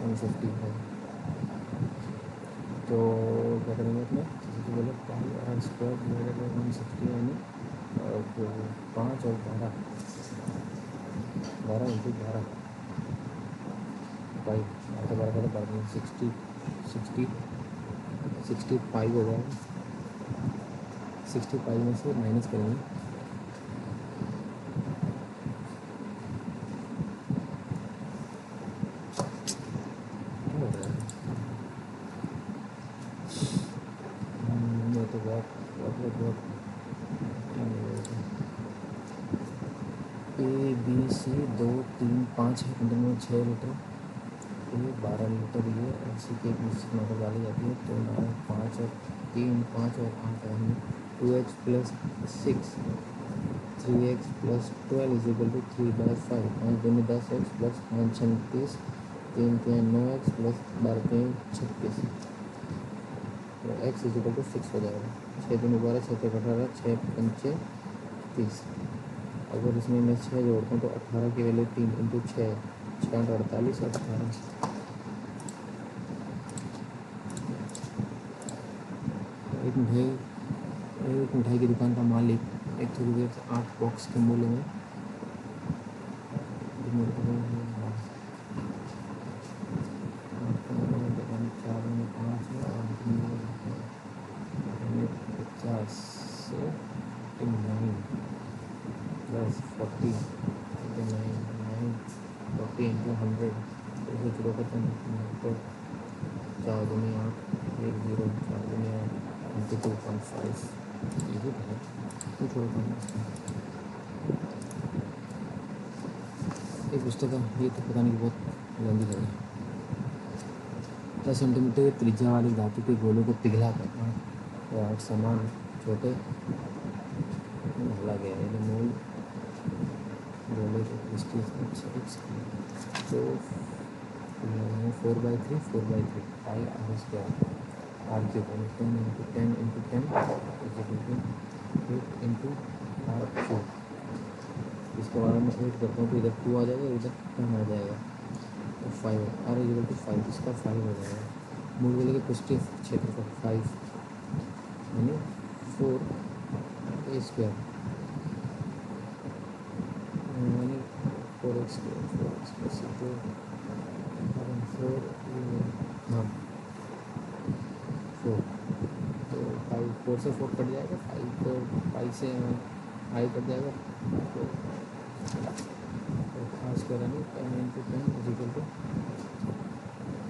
150 है। तो क्या करेंगे अपने सबसे पहले पाई आर स्क्वायर डिवाइडेड बाई 160 यानी 5 और 12 इंटू 12 पाई 12 का 60 पाई हो जाएगा 60 पाई में से माइनस करेंगे तो बहुत ए बी सी 2 3 5 है कंटेनर में 6 लीटर ये 12 लीटर ये ऐसी की एक निश्चित मात्रा डाली जाती है तो 9 5 और 3 5 और 8 है 2x plus 6 3x plus 12 is equal to 3/5 5 दूनी 10x प्लस 5 36 3 3 9x प्लस 12 3 36 तो x इज इक्वल टू 6 हो जाएगा 6 दूनी 12 6 18 6 पंचे 30 अगर इसमें मैं 6 जोड़ता हूँ तो 18 की वैल्यू 3 इंटू 6 6 48 और 18 एक मिठाई की दुकान का मालिक एक थोड़ी देर से 8 बॉक्स के मूल्य में 4 में 5 है और 50 से 9 प्लस 40 9 40 इंटू 100 तो जीरो खत्म तो 4 दूनी 8 1 0 4 दूनी 8 इंटू 2.5 ये है थोड़ा एक पुस्तक है ये तो पता नहीं बहुत लंबी है 10 सेंटीमीटर त्रिज्या वाली धातु के गोलों को पिघला कर तो 8 समान छोटे भला गया है मूल गोले को तो 4/3 4/3 pi r square r cube 10 into 10 into 10 8 into r cube इसके बाद में 8 करता हूँ तो इधर 2 आ जाएगा इधर 10 आ जाएगा तो 5 आर इक्वल टू 5 इसका 5 हो जाएगा मूल गोले के पृष्ठीय क्षेत्रफल 5 यानी 4 ए स्क्वायर यानी 4x प्लस 4 हाँ 4 तो 5 4 से 4 कट जाएगा 5 तो 5 से आई कट जाएगा तो खास कर 10 इंटू 10 इज इक्वल टू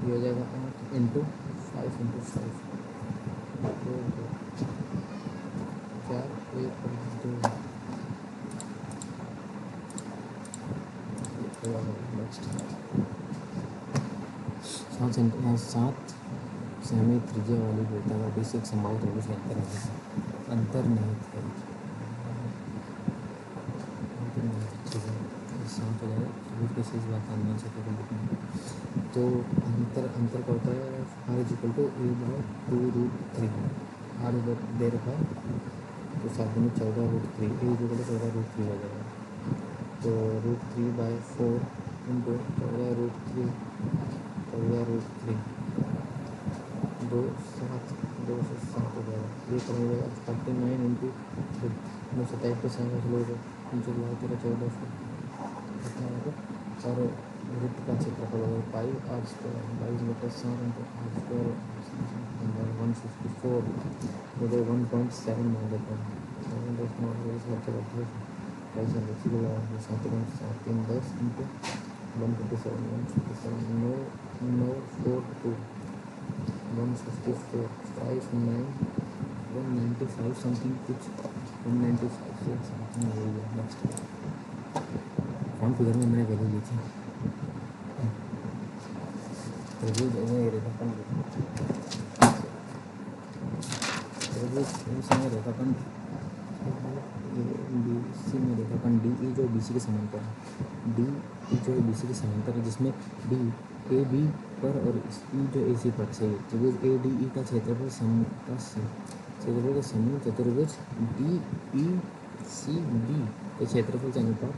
ये हो जाएगा 8 इंटू 5 इंटू 5 4 4 1 2 नेक्स्ट 7 सेमी त्रिज्या वाली वृत्ताकार से एक संभावित त्रिभुज का अंतर नहीं है 7 हो जाएगा त्रिभुज की शेष बात आने से तो अंतर क्या होता है R is equal to a/2√3 R इधर दे रखा है तो 7 में 14√3 a इज इक्वल टू 14√3 हो जाएगा तो √3/4 इंटू 14√3 2 7 2 से 7 हो जाएगा ये कम हो जाएगा 39 इंटू 27 पे 7 हो जाएगा 14 से कितना होगा और वृत्त का क्षेत्रफल होगा pi r square 22 metre 7 into r square 154 मुझे 1.7 मान लेता हूँ समथिंग कुछ 195 से समथिंग हो गया। नेक्स्ट कौन फिगर में मैंने वैल्यू ली थी त्रिभुज रेखाखंड रेखाखंड बी सी में रेखाखंड डी ई जो बी सी के समांतर है, डी ई जो बी सी के समांतर है, जिसमें डी ए बी पर और ई जो ए सी पर से त्रिभुज ए डी ई का क्षेत्रफल क्षेत्रफल का समूह चतुर्भुज डी ई सी बी के क्षेत्रफल के अनुपात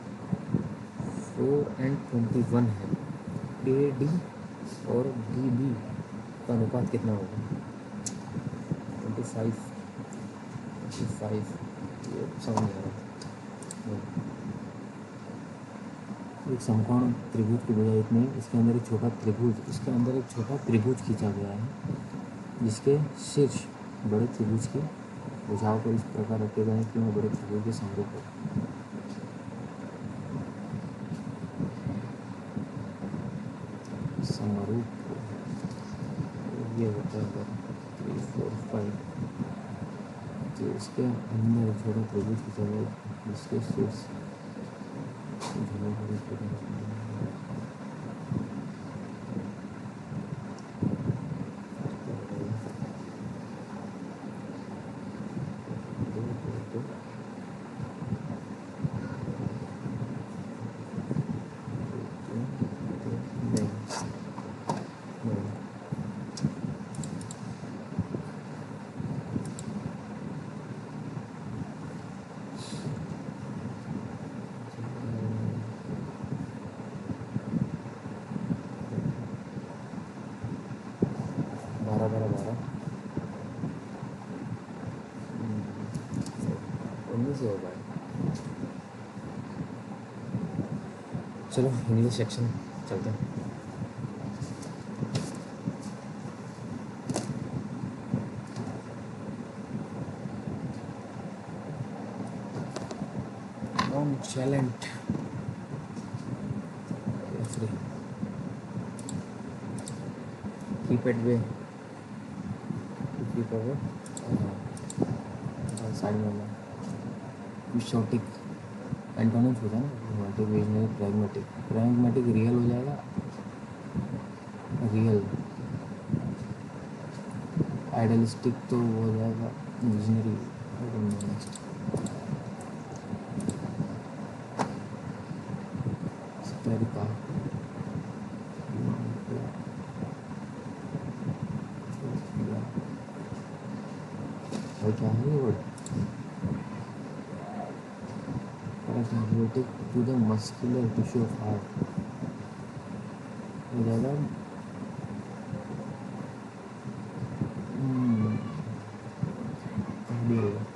4 and 21 है। ए डी और डी बी का अनुपात कितना होगा? 25 ये समझ नहीं आ रहा। एक समकोण त्रिभुज की बजाय इतनी इसके अंदर एक छोटा त्रिभुज खींचा गया है, जिसके शीर्ष बड़े त्रिभुज की भुजाओं पर इस प्रकार रखे गए हैं कि वह बड़े त्रिभुज के समरूप हो। ये होता है 3 4 5, तो इसके अंदर छोटा त्रिभुज की जगह जिसके शीर्ष होगा। चलो इंग्लिश सेक्शन चलते हैं। नॉनचैलेंट कीप इट वे साइड में विशोटिक एंटोनिम्स होता है ना, रोमांटिक, विजनरी, प्रैग्मेटिक रियल हो जाएगा, रियल। आइडियलिस्टिक तो हो जाएगा विजनरी। नेक्स्ट स्पेरिका क्या है word related to the muscular tissue of heart हो जाएगा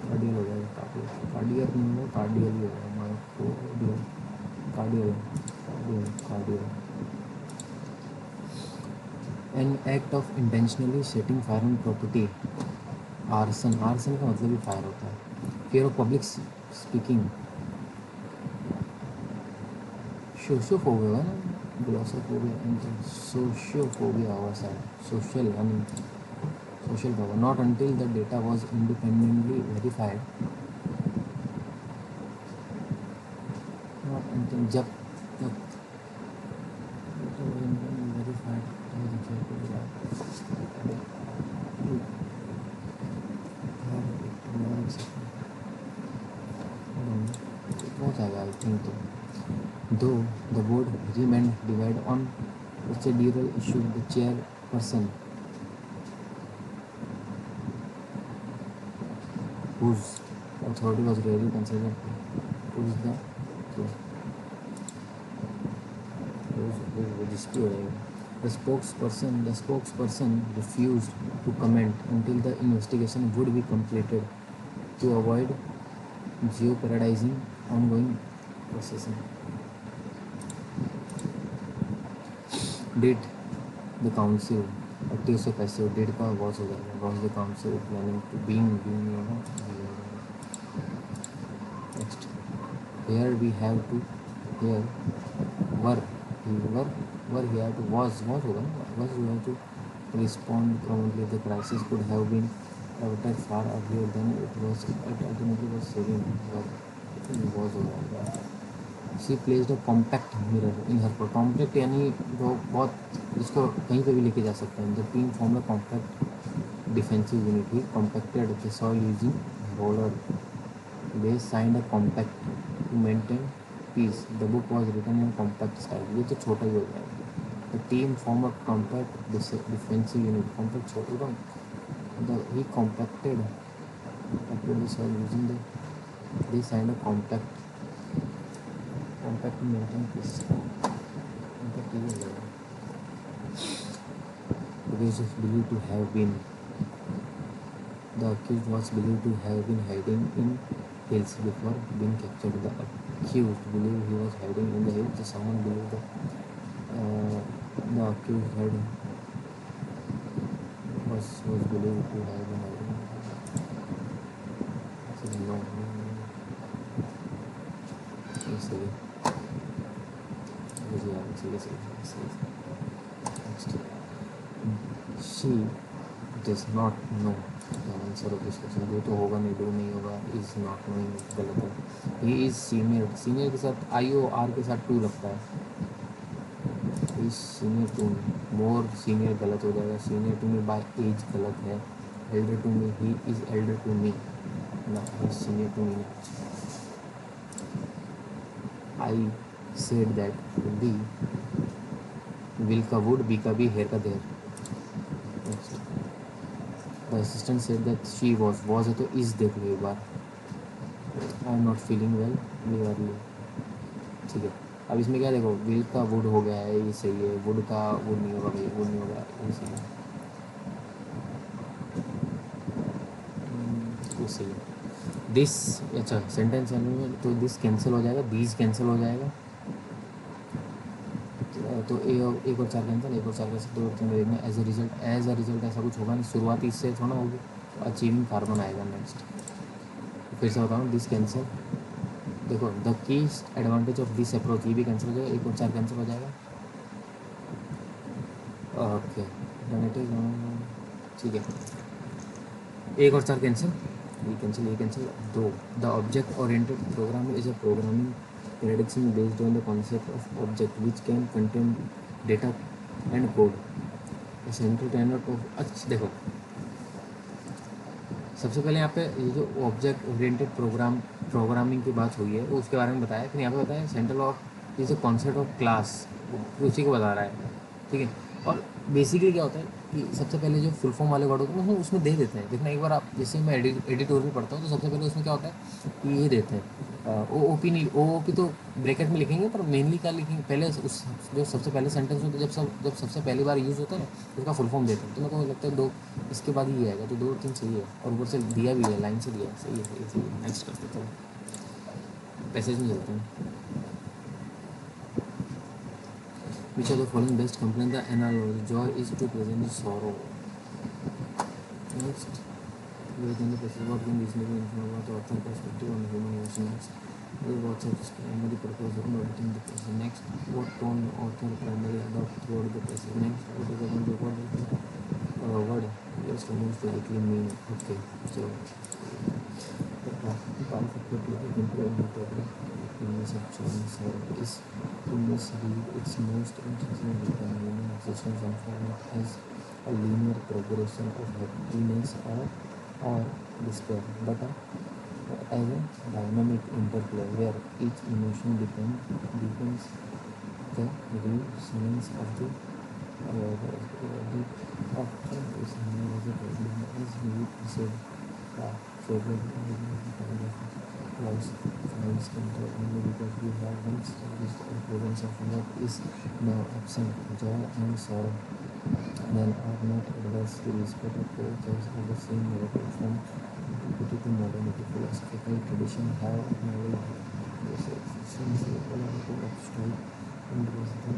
कार्डियल हो जाएगा, कार्डियल नहीं होगा, कार्डियल ही होगा, cordial. An act of intentionally setting fire on property. Arson का मतलब ही फायर होता है। Fear of public speaking. Sociophobia होगा ना, ग्लोसोफोबिया, सोशियोफोबिया होगा शायद, सोशल यानी social power. Not until the data was independently verified, not until जब तक वेरीफाइड बहुत आएगा आई थिंक। तो though the board remained divided on procedural issues, the chairperson, whose authority was rarely considered, who's the spokesperson refused to comment until the investigation would be completed to avoid jeopardizing ongoing processing. Did the council active से passive, date का watch हो जाएगा, watch the council planning to being होगा। here we have to, here were, were were here to, was होगा ना, was you have to respond promptly. The crisis could have been averted far earlier than it was, it ultimately was saving, was होगा. She placed a compact mirror in her purse. Compact यानी जो बहुत, जिसको कहीं पे भी लेके जा सकते हैं. The team form a compact defensive unit. He compacted the soil using roller. They signed a compact to maintain peace. The book was written in compact style. ये तो छोटा ही हो जाएगा. The team form a compact defensive unit. Compact छोटा, the he compacted the soil using the, they signed a compact, compact to maintain peace. Compact ये हो जाएगा. Accused is believed to have been, the accused was believed to have been hiding in hills before being captured. The accused believed he was hiding in the hills. Someone believed that the accused had was believed to have been hiding. So no, सही सही. Next, she does not know the answer of this question. जो तो होगा नहीं, do नहीं होगा, is not knowing गलत है. he is senior. senior के साथ आई ओ आर के साथ टू लगता है. he is senior to me. more senior गलत हो जाएगा. senior to me by age गलत है. elder to me, he is elder to me ना, he is senior to me. I said that the will का would, be का be, hair का there. The assistant said that she was है तो is देख लो एक बार. I am not feeling well, be early. ठीक है. अब इसमें क्या देखो, will का would हो गया है, ये सही है. would का would नहीं होगा भाई, would नहीं होगा, ये सही है. ये सही है. दिस, अच्छा सेंटेंस में तो दिस कैंसिल हो जाएगा, दीज कैंसिल हो जाएगा. तो एक और चार कैंसिल, एक और चार कैंसिल, दो और तीन देखना. एज अ रिजल्ट ऐसा कुछ होगा नहीं. शुरुआती इससे थोड़ा होगी. अचीविंग कार्बन आएगा नेक्स्ट. फिर से बताऊँ, दिस कैंसिल. देखो the key advantage of this approach, ये भी कैंसिल हो जाएगा. एक और चार कैंसिल हो जाएगा. ओके ठीक है. एक और चार कैंसिल, ये कैंसिल, ये कैंसिल. दो, the object oriented programming is a programming prediction based on the concept of object which can contain data and code. Central tenet of, अच्छा देखो सबसे पहले यहाँ पे ये जो ऑब्जेक्ट ओरिएंटेड प्रोग्रामिंग की बात हुई है वो उसके बारे में बताया. फिर यहाँ पे बताया central of is a concept of class, उसी को बता रहा है. ठीक है. और बेसिकली क्या होता है कि सबसे पहले जो फुल फॉर्म वाले वर्ड होते हैं उसमें दे देते हैं. देखना एक बार आप, जैसे मैं एडिटोरियल पढ़ता हूँ तो सबसे पहले उसमें क्या होता है कि ये देते हैं ओ ओ पी नहीं, ओ पी तो ब्रैकेट में लिखेंगे, पर मेनली क्या लिखेंगे पहले उस, जो सबसे पहले सेंटेंस होता है जब सबसे पहली बार यूज़ होता है ना उसका फुल फॉर्म देते हैं. तो मेरे को लगता है दो, इसके बाद ही आएगा. तो दो तीन सही है. और ऊपर से दिया भी है, लाइन से दिया है. सही है, सही है, सही है. नेक्स्ट करते चलो, पैसेज में चलते हैं. Which of the following best complement the analogy? Joy is to present sorrow. Next, within the passage, what can reasonably inform about the author perspective on human emotion? Next, what's the primary purpose of noting the passage? Next, what tone author primarily adopt throughout the passage? Next, what is the word just most likely mean? Okay, so the part of the program illness of choice sorrow is to misread its most interesting detail. Human existence unfolding as a linear progression of happiness or despair, but as a dynamic interplay where each emotion depends the resonance of the often is known as a problem as we said favorite loss finds control only because we have once established the presence of what is now absent. Joy and sorrow then are not adversely respect of both as of the same narrative from antiquity to modernity. Philosophical tradition have acknowledged this existence of strife and wisdom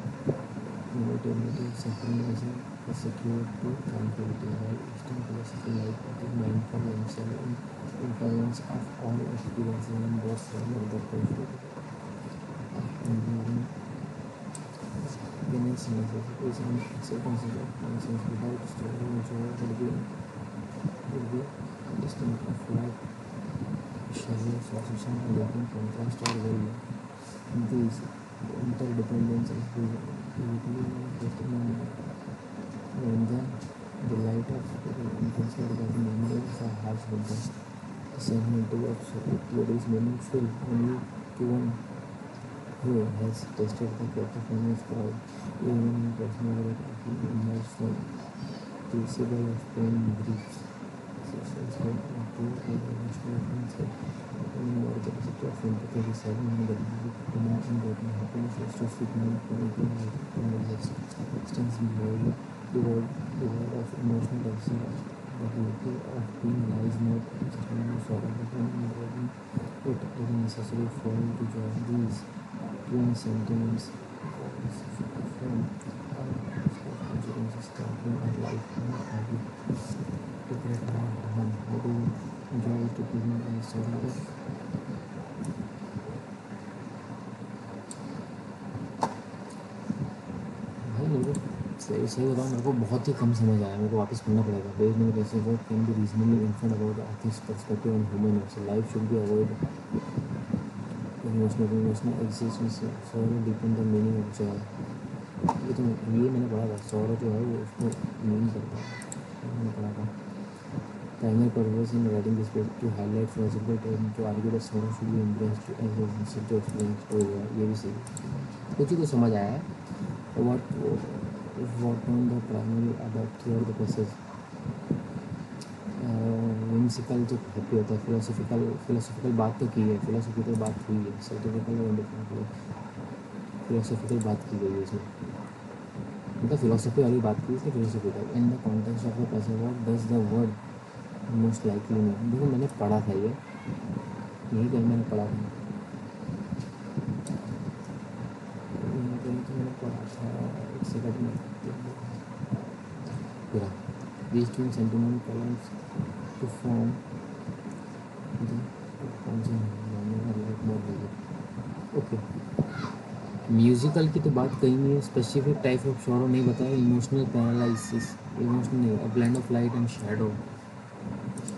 Immortality, synchronism is secured to tranquility, while Eastern philosophy lies the mindful influence of all experiences in both form of the pursuit of enduring happiness, necessities, and acceptances of conscience. Without struggle, joy would be distinct of life, schedule, association, awakening, contrast, or value. These interdependence is vividly manifested in the light of intensive regarding memories of hearts with the segmental of what is meaningful only to one who has tasted the cacophonous crowd, even in personal emerged from crucible of pain and griefs. Sessions have improved the emotional mindset, opening more capacity of empathy, deciding and demanding that happiness is to seek meaningful and existence devoid of emotional upset. The beauty of being lies not just in the sorrow, but in embracing it as a necessary foil to joy. These twin sentiments affirm our consequences starting our life and how we regret our harm. How do you enjoy to begin by sorrow? भाई मेरे को सही सही बताऊँ, मेरे को बहुत ही कम समझ आया. मेरे को वापस पढ़ना पड़ेगा. बेस्ड ऑन कैसे word can be regionally informed about artist perspective on human nature. Life should be avoid emotional existence. Sorrow depend the meaning of Joy. ये मैंने पढ़ा था. सॉरो जो है वो उसको मीन करता है. मैंने पढ़ा था. Primary purpose in writing this book to highlight philosophical terms to argue that sorrow should be embraced as a concept to explain story. ये भी सही. कुछ ही कुछ समझ आया है. What on the primary about throughout the passage. whimsical जो happy होता है. फिलोसॉफिकल बात तो की है. फिलोसॉफिकल बात हुई है. सर्टिफिकल और डिफरेंट फिलोसॉफिकल बात की गई है इसमें. मतलब फिलोसफी वाली बात की इसलिए philosophical. In the context of the passage what does the word most likely mean. देखो मैंने पढ़ा था ये. यही कहीं मैंने पढ़ा था. कहीं तो मैंने पढ़ा था. एक सेकंड में पूरा. These twin sentiment columns to form the okay. Musical की तो बात कहीं नहीं है. स्पेसिफिक टाइप ऑफ सॉरो नहीं बताया. Emotional paralysis. इमोशनल नहीं. A blend of light and shadow.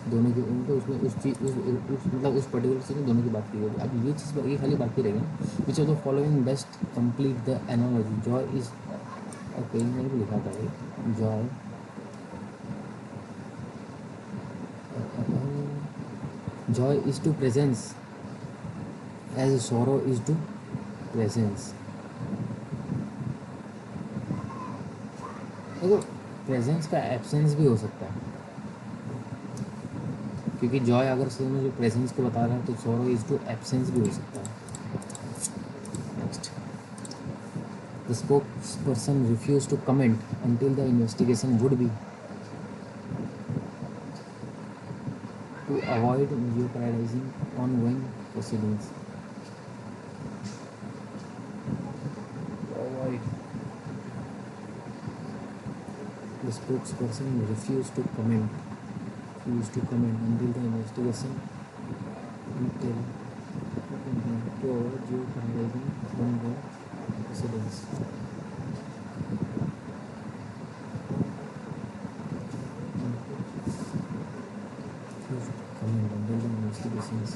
दोनों की उनको उसमें उस चीज़ उस मतलब उस पर्टिकुलर चीज़ में दोनों की बात की गई. अब ये चीज़ ये खाली बात की रहेगी. Which of the following best complete the analogy. Joy is okay. मैंने भी लिखा था ये. Joy joy is to presence as sorrow is to presence. देखो प्रेजेंस का एब्सेंस भी हो सकता है, क्योंकि जॉय अगर से मुझे प्रेजेंस को बता रहा है तो सॉरो इज टू एब्सेंस भी हो सकता है. Next. The spokesperson refuse to comment until the investigation would be to avoid jeopardizing ongoing proceedings. Avoid. The spokesperson refused to comment until the investigation to avoid jeopardizing ongoing proceedings. Comment until the investigations.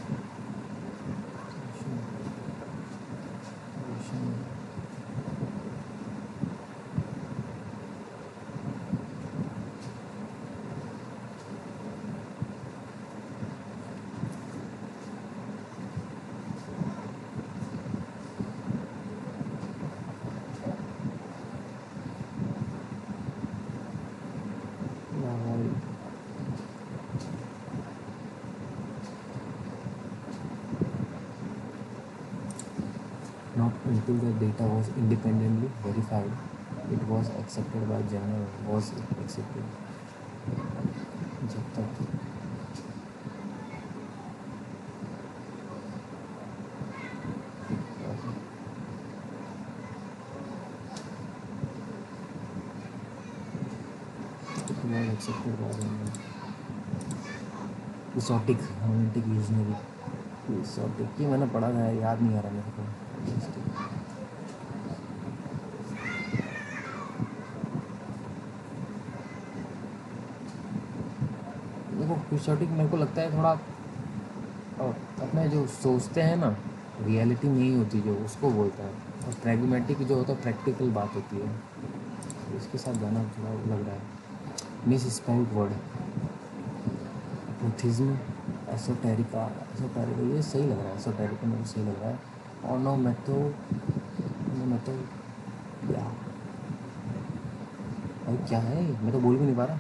Not until the data was independently verified, it was accepted by journal. Was accepted. जब तक accepted by exotic romantic visionary exotic, ये मैंने पढ़ा था, याद नहीं आ रहा मेरे को। देखो एक्सोटिक मेरे को लगता है थोड़ा अपने जो सोचते हैं ना रियलिटी नहीं होती जो, उसको बोलता है, और प्रैग्मेटिक जो होता है प्रैक्टिकल बात होती है, तो इसके साथ जाना थोड़ा लग रहा है। मिस स्पेल्ड वर्ड बुद्धिज्म एसोटेरिका, एसोटेरिका ये सही लग रहा है, एसोटेरिका में सही लग रहा है। और नो मैथो या भाई क्या है, मैं तो बोल भी नहीं पा रहा।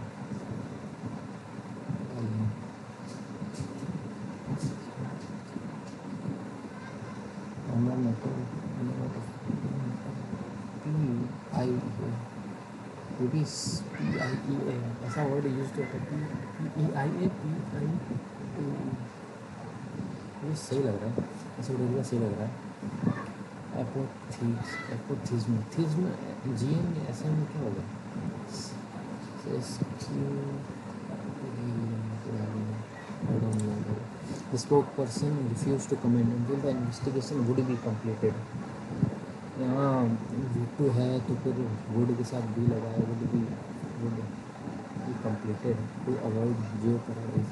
PIEA ऐसा वर्ड यूज होता है, PEIA ये सही लग रहा है, ऐसा वर्ड सही लग रहा है। एपोथिज्म GM ऐसा में क्या होगा, The spokesperson refused to comment until the investigation would be completed. यहाँ वुड है तो फिर वुड के साथ बी लगाया, would be completed to avoid jeopardizing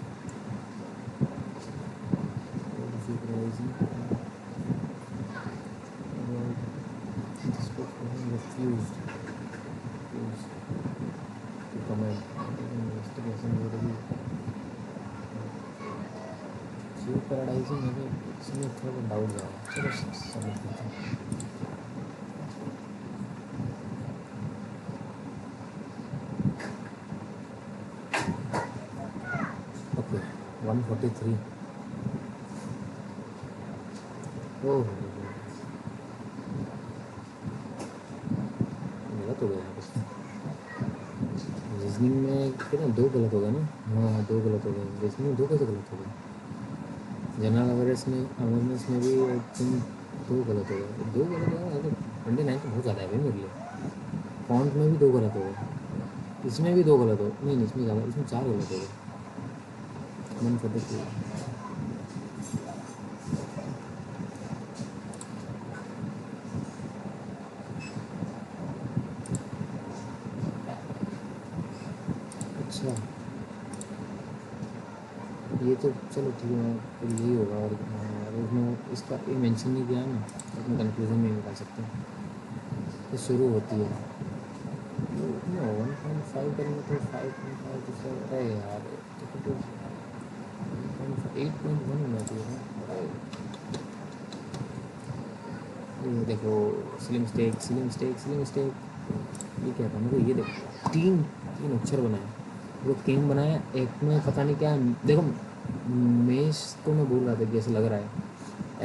the spokesperson refused to comment until the investigation would be jeopardizing है, इसमें थोड़ा डाउट जा रहा है, चलो समझ लेते हैं। ओके 143 ओह गलत हो गया यहाँ पे, रीजनिंग में कितना दो गलत हो गया ना, हाँ दो गलत हो गए, रीजनिंग में दो कैसे गलत हो गए, जनरल अवेयरनेस में भी तुम दो गलत हो गए, दो गलत हो गए, 29 तो बहुत ज़्यादा है भाई मेरे लिए। फॉन्ट में भी दो गलत हो गए, इसमें भी दो गलत हो, नहीं इसमें ज़्यादा, इसमें चार गलत हो गए। 143 अच्छा ये तो चलो ठीक है, फिर यही होगा। और उसमें इसका ये मेंशन नहीं किया ना, तो अपने कंक्लूजन में निकाल सकते हैं। ये शुरू होती है 1.5 करेंगे तो 5.5 तो सर, अरे यार तो 8.1 होना चाहिए ना। ये देखो स्लिम स्टेक ये क्या था, मेरे को ये देखो तीन अक्षर बनाए, वो तीन बनाया, एक में पता नहीं क्या देखो, मेष तो मैं बोल रहा था कि ऐसा लग रहा है,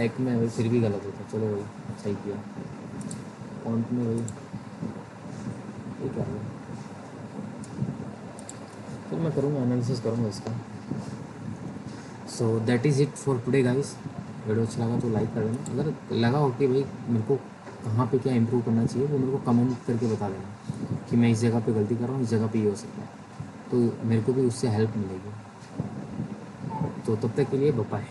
एक में भाई फिर भी गलत होता, चलो भाई सही किया, फॉन्ट में भाई ये क्या है, फिर मैं करूँगा एनालिसिस करूँगा इसका। So that is it for today guys. Video अच्छा लगा तो लाइक कर देना, अगर लगा हो कि भाई मेरे को कहाँ पे क्या इम्प्रूव करना चाहिए वो मेरे को कमेंट करके बता देना कि मैं इस जगह पे गलती कर रहा हूँ, इस जगह पे ये हो सकता है, तो मेरे को भी उससे हेल्प मिलेगी। तो तब तक के लिए बाय।